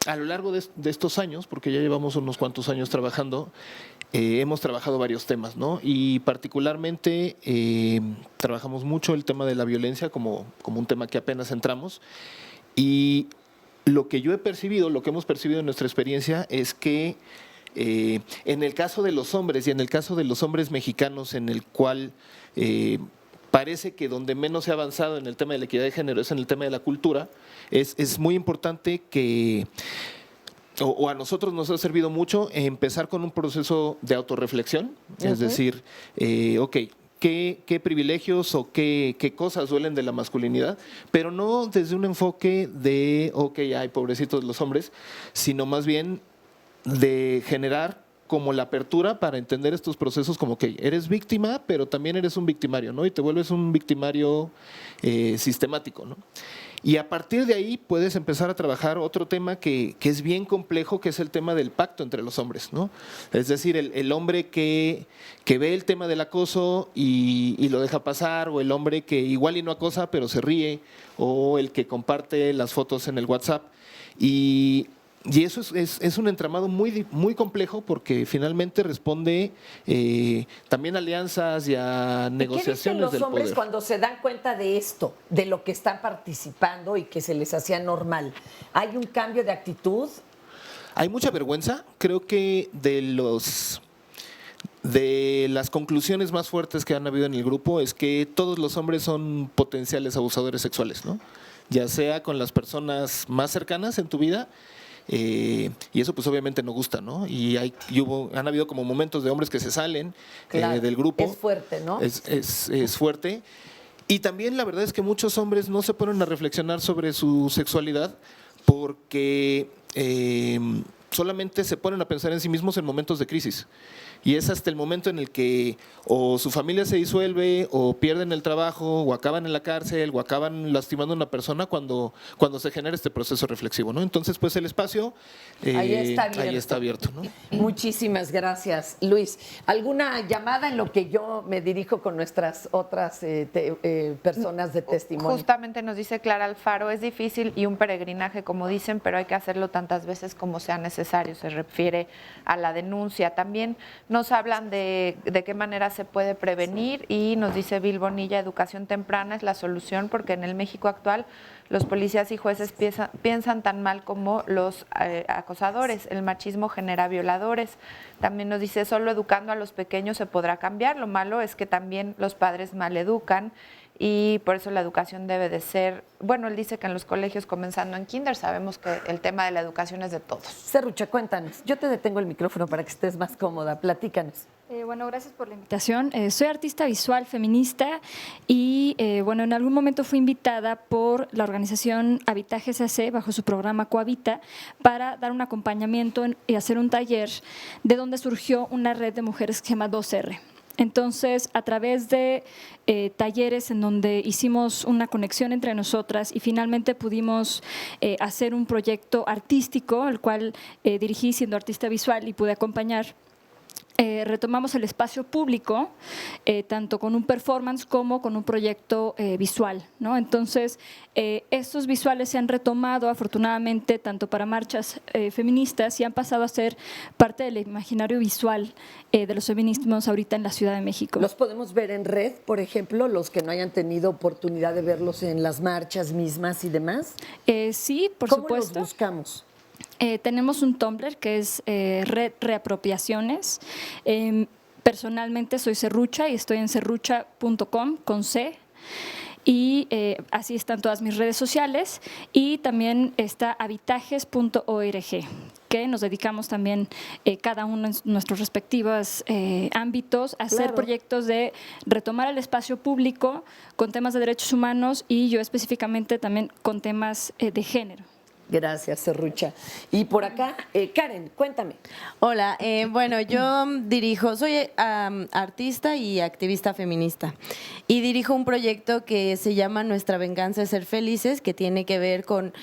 A lo largo de estos años, porque ya llevamos unos cuantos años trabajando, hemos trabajado varios temas, ¿no? Y particularmente trabajamos mucho el tema de la violencia como un tema que apenas entramos. Y lo que yo he percibido, lo que hemos percibido en nuestra experiencia es que en el caso de los hombres y en el caso de los hombres mexicanos, en el cual parece que donde menos se ha avanzado en el tema de la equidad de género es en el tema de la cultura, es muy importante que, o a nosotros nos ha servido mucho empezar con un proceso de autorreflexión, es decir, ¿qué privilegios o qué cosas duelen de la masculinidad? Pero no desde un enfoque de, ay, pobrecitos los hombres, sino más bien de generar como la apertura para entender estos procesos como que eres víctima, pero también eres un victimario, ¿no? Y te vuelves un victimario sistemático, ¿no? Y a partir de ahí puedes empezar a trabajar otro tema que es bien complejo, que es el tema del pacto entre los hombres, ¿no? Es decir, el hombre que ve el tema del acoso y lo deja pasar, o el hombre que igual y no acosa, pero se ríe, o el que comparte las fotos en el WhatsApp. Y eso es un entramado muy complejo, porque finalmente responde también a alianzas y a negociaciones del poder. ¿Qué dicen los hombres cuando se dan cuenta de esto, de lo que están participando y que se les hacía normal? ¿Hay un cambio de actitud? Hay mucha vergüenza. Creo que de las conclusiones más fuertes que han habido en el grupo es que todos los hombres son potenciales abusadores sexuales, ¿no? Ya sea con las personas más cercanas en tu vida. Y eso pues obviamente no gusta, ¿no? Y han habido como momentos de hombres que se salen del grupo. Es fuerte, ¿no? Es fuerte. Y también la verdad es que muchos hombres no se ponen a reflexionar sobre su sexualidad porque solamente se ponen a pensar en sí mismos en momentos de crisis. Y es hasta el momento en el que o su familia se disuelve, o pierden el trabajo, o acaban en la cárcel, o acaban lastimando a una persona cuando se genera este proceso reflexivo, ¿no? Entonces, pues el espacio ahí está abierto, ¿no? Muchísimas gracias, Luis. ¿Alguna llamada en lo que yo me dirijo con nuestras otras personas de testimonio? Justamente nos dice Clara Alfaro, es difícil y un peregrinaje, como dicen, pero hay que hacerlo tantas veces como sea necesario. Se refiere a la denuncia. También nos hablan de qué manera se puede prevenir, y nos dice Bill Bonilla, educación temprana es la solución, porque en el México actual los policías y jueces piensan tan mal como los acosadores. El machismo genera violadores. También nos dice, solo educando a los pequeños se podrá cambiar. Lo malo es que también los padres maleducan, y por eso la educación debe de ser, bueno, él dice que en los colegios, comenzando en kinder, sabemos que el tema de la educación es de todos. Serrucha, cuéntanos. Yo te detengo el micrófono para que estés más cómoda. Platícanos. Bueno, gracias por la invitación. Soy artista visual feminista y, bueno, en algún momento fui invitada por la organización Habitaje CAC, bajo su programa Cohabita, para dar un acompañamiento y hacer un taller de donde surgió una red de mujeres que se llama 2R. Entonces, a través de talleres en donde hicimos una conexión entre nosotras y finalmente pudimos hacer un proyecto artístico, el cual dirigí siendo artista visual y pude acompañar. retomamos el espacio público, tanto con un performance como con un proyecto visual, ¿no? Entonces, estos visuales se han retomado afortunadamente tanto para marchas feministas y han pasado a ser parte del imaginario visual de los feminismos ahorita en la Ciudad de México. ¿Los podemos ver en red, por ejemplo, los que no hayan tenido oportunidad de verlos en las marchas mismas y demás? Sí, por supuesto. supuesto. ¿Cómo los buscamos? Tenemos un Tumblr que es Red Reapropiaciones. Personalmente soy Serrucha y estoy en serrucha.com con C. Y así están todas mis redes sociales. Y también está habitajes.org, que nos dedicamos también cada uno en nuestros respectivos ámbitos a hacer proyectos de retomar el espacio público con temas de derechos humanos y yo específicamente también con temas de género. Gracias, Serrucha. Y por acá, Karen, cuéntame. Hola, bueno, yo soy artista y activista feminista y dirijo un proyecto que se llama Nuestra Venganza es Ser Felices, que tiene que ver con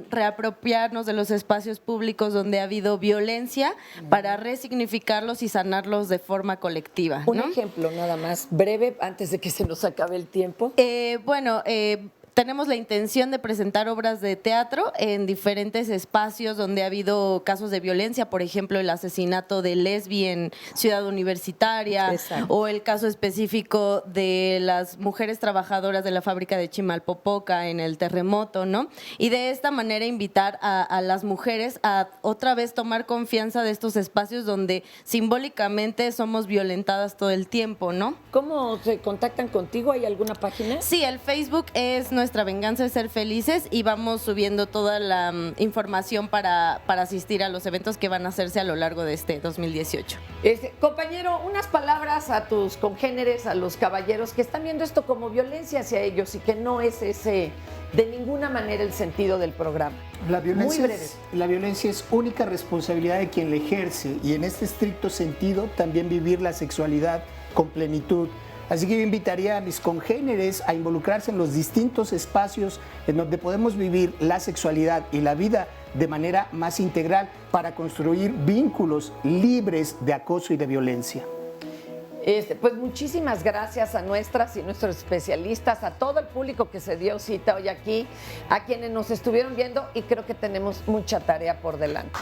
reapropiarnos de los espacios públicos donde ha habido violencia para resignificarlos y sanarlos de forma colectiva, ¿no? Un ejemplo nada más, breve, antes de que se nos acabe el tiempo. Tenemos la intención de presentar obras de teatro en diferentes espacios donde ha habido casos de violencia, por ejemplo, el asesinato de Lesbi en Ciudad Universitaria. Exacto. O el caso específico de las mujeres trabajadoras de la fábrica de Chimalpopoca en el terremoto, ¿no? Y de esta manera invitar a las mujeres a otra vez tomar confianza de estos espacios donde simbólicamente somos violentadas todo el tiempo, ¿no? ¿Cómo se contactan contigo? ¿Hay alguna página? Sí, el Facebook es Nuestra Venganza es Ser Felices y vamos subiendo toda la información para asistir a los eventos que van a hacerse a lo largo de este 2018. Compañero, unas palabras a tus congéneres, a los caballeros que están viendo esto como violencia hacia ellos y que no es ese de ninguna manera el sentido del programa. La Muy breve. la violencia es única responsabilidad de quien la ejerce y en este estricto sentido también vivir la sexualidad con plenitud. Así que yo invitaría a mis congéneres a involucrarse en los distintos espacios en donde podemos vivir la sexualidad y la vida de manera más integral para construir vínculos libres de acoso y de violencia. Pues muchísimas gracias a nuestras y nuestros especialistas, a todo el público que se dio cita hoy aquí, a quienes nos estuvieron viendo y creo que tenemos mucha tarea por delante.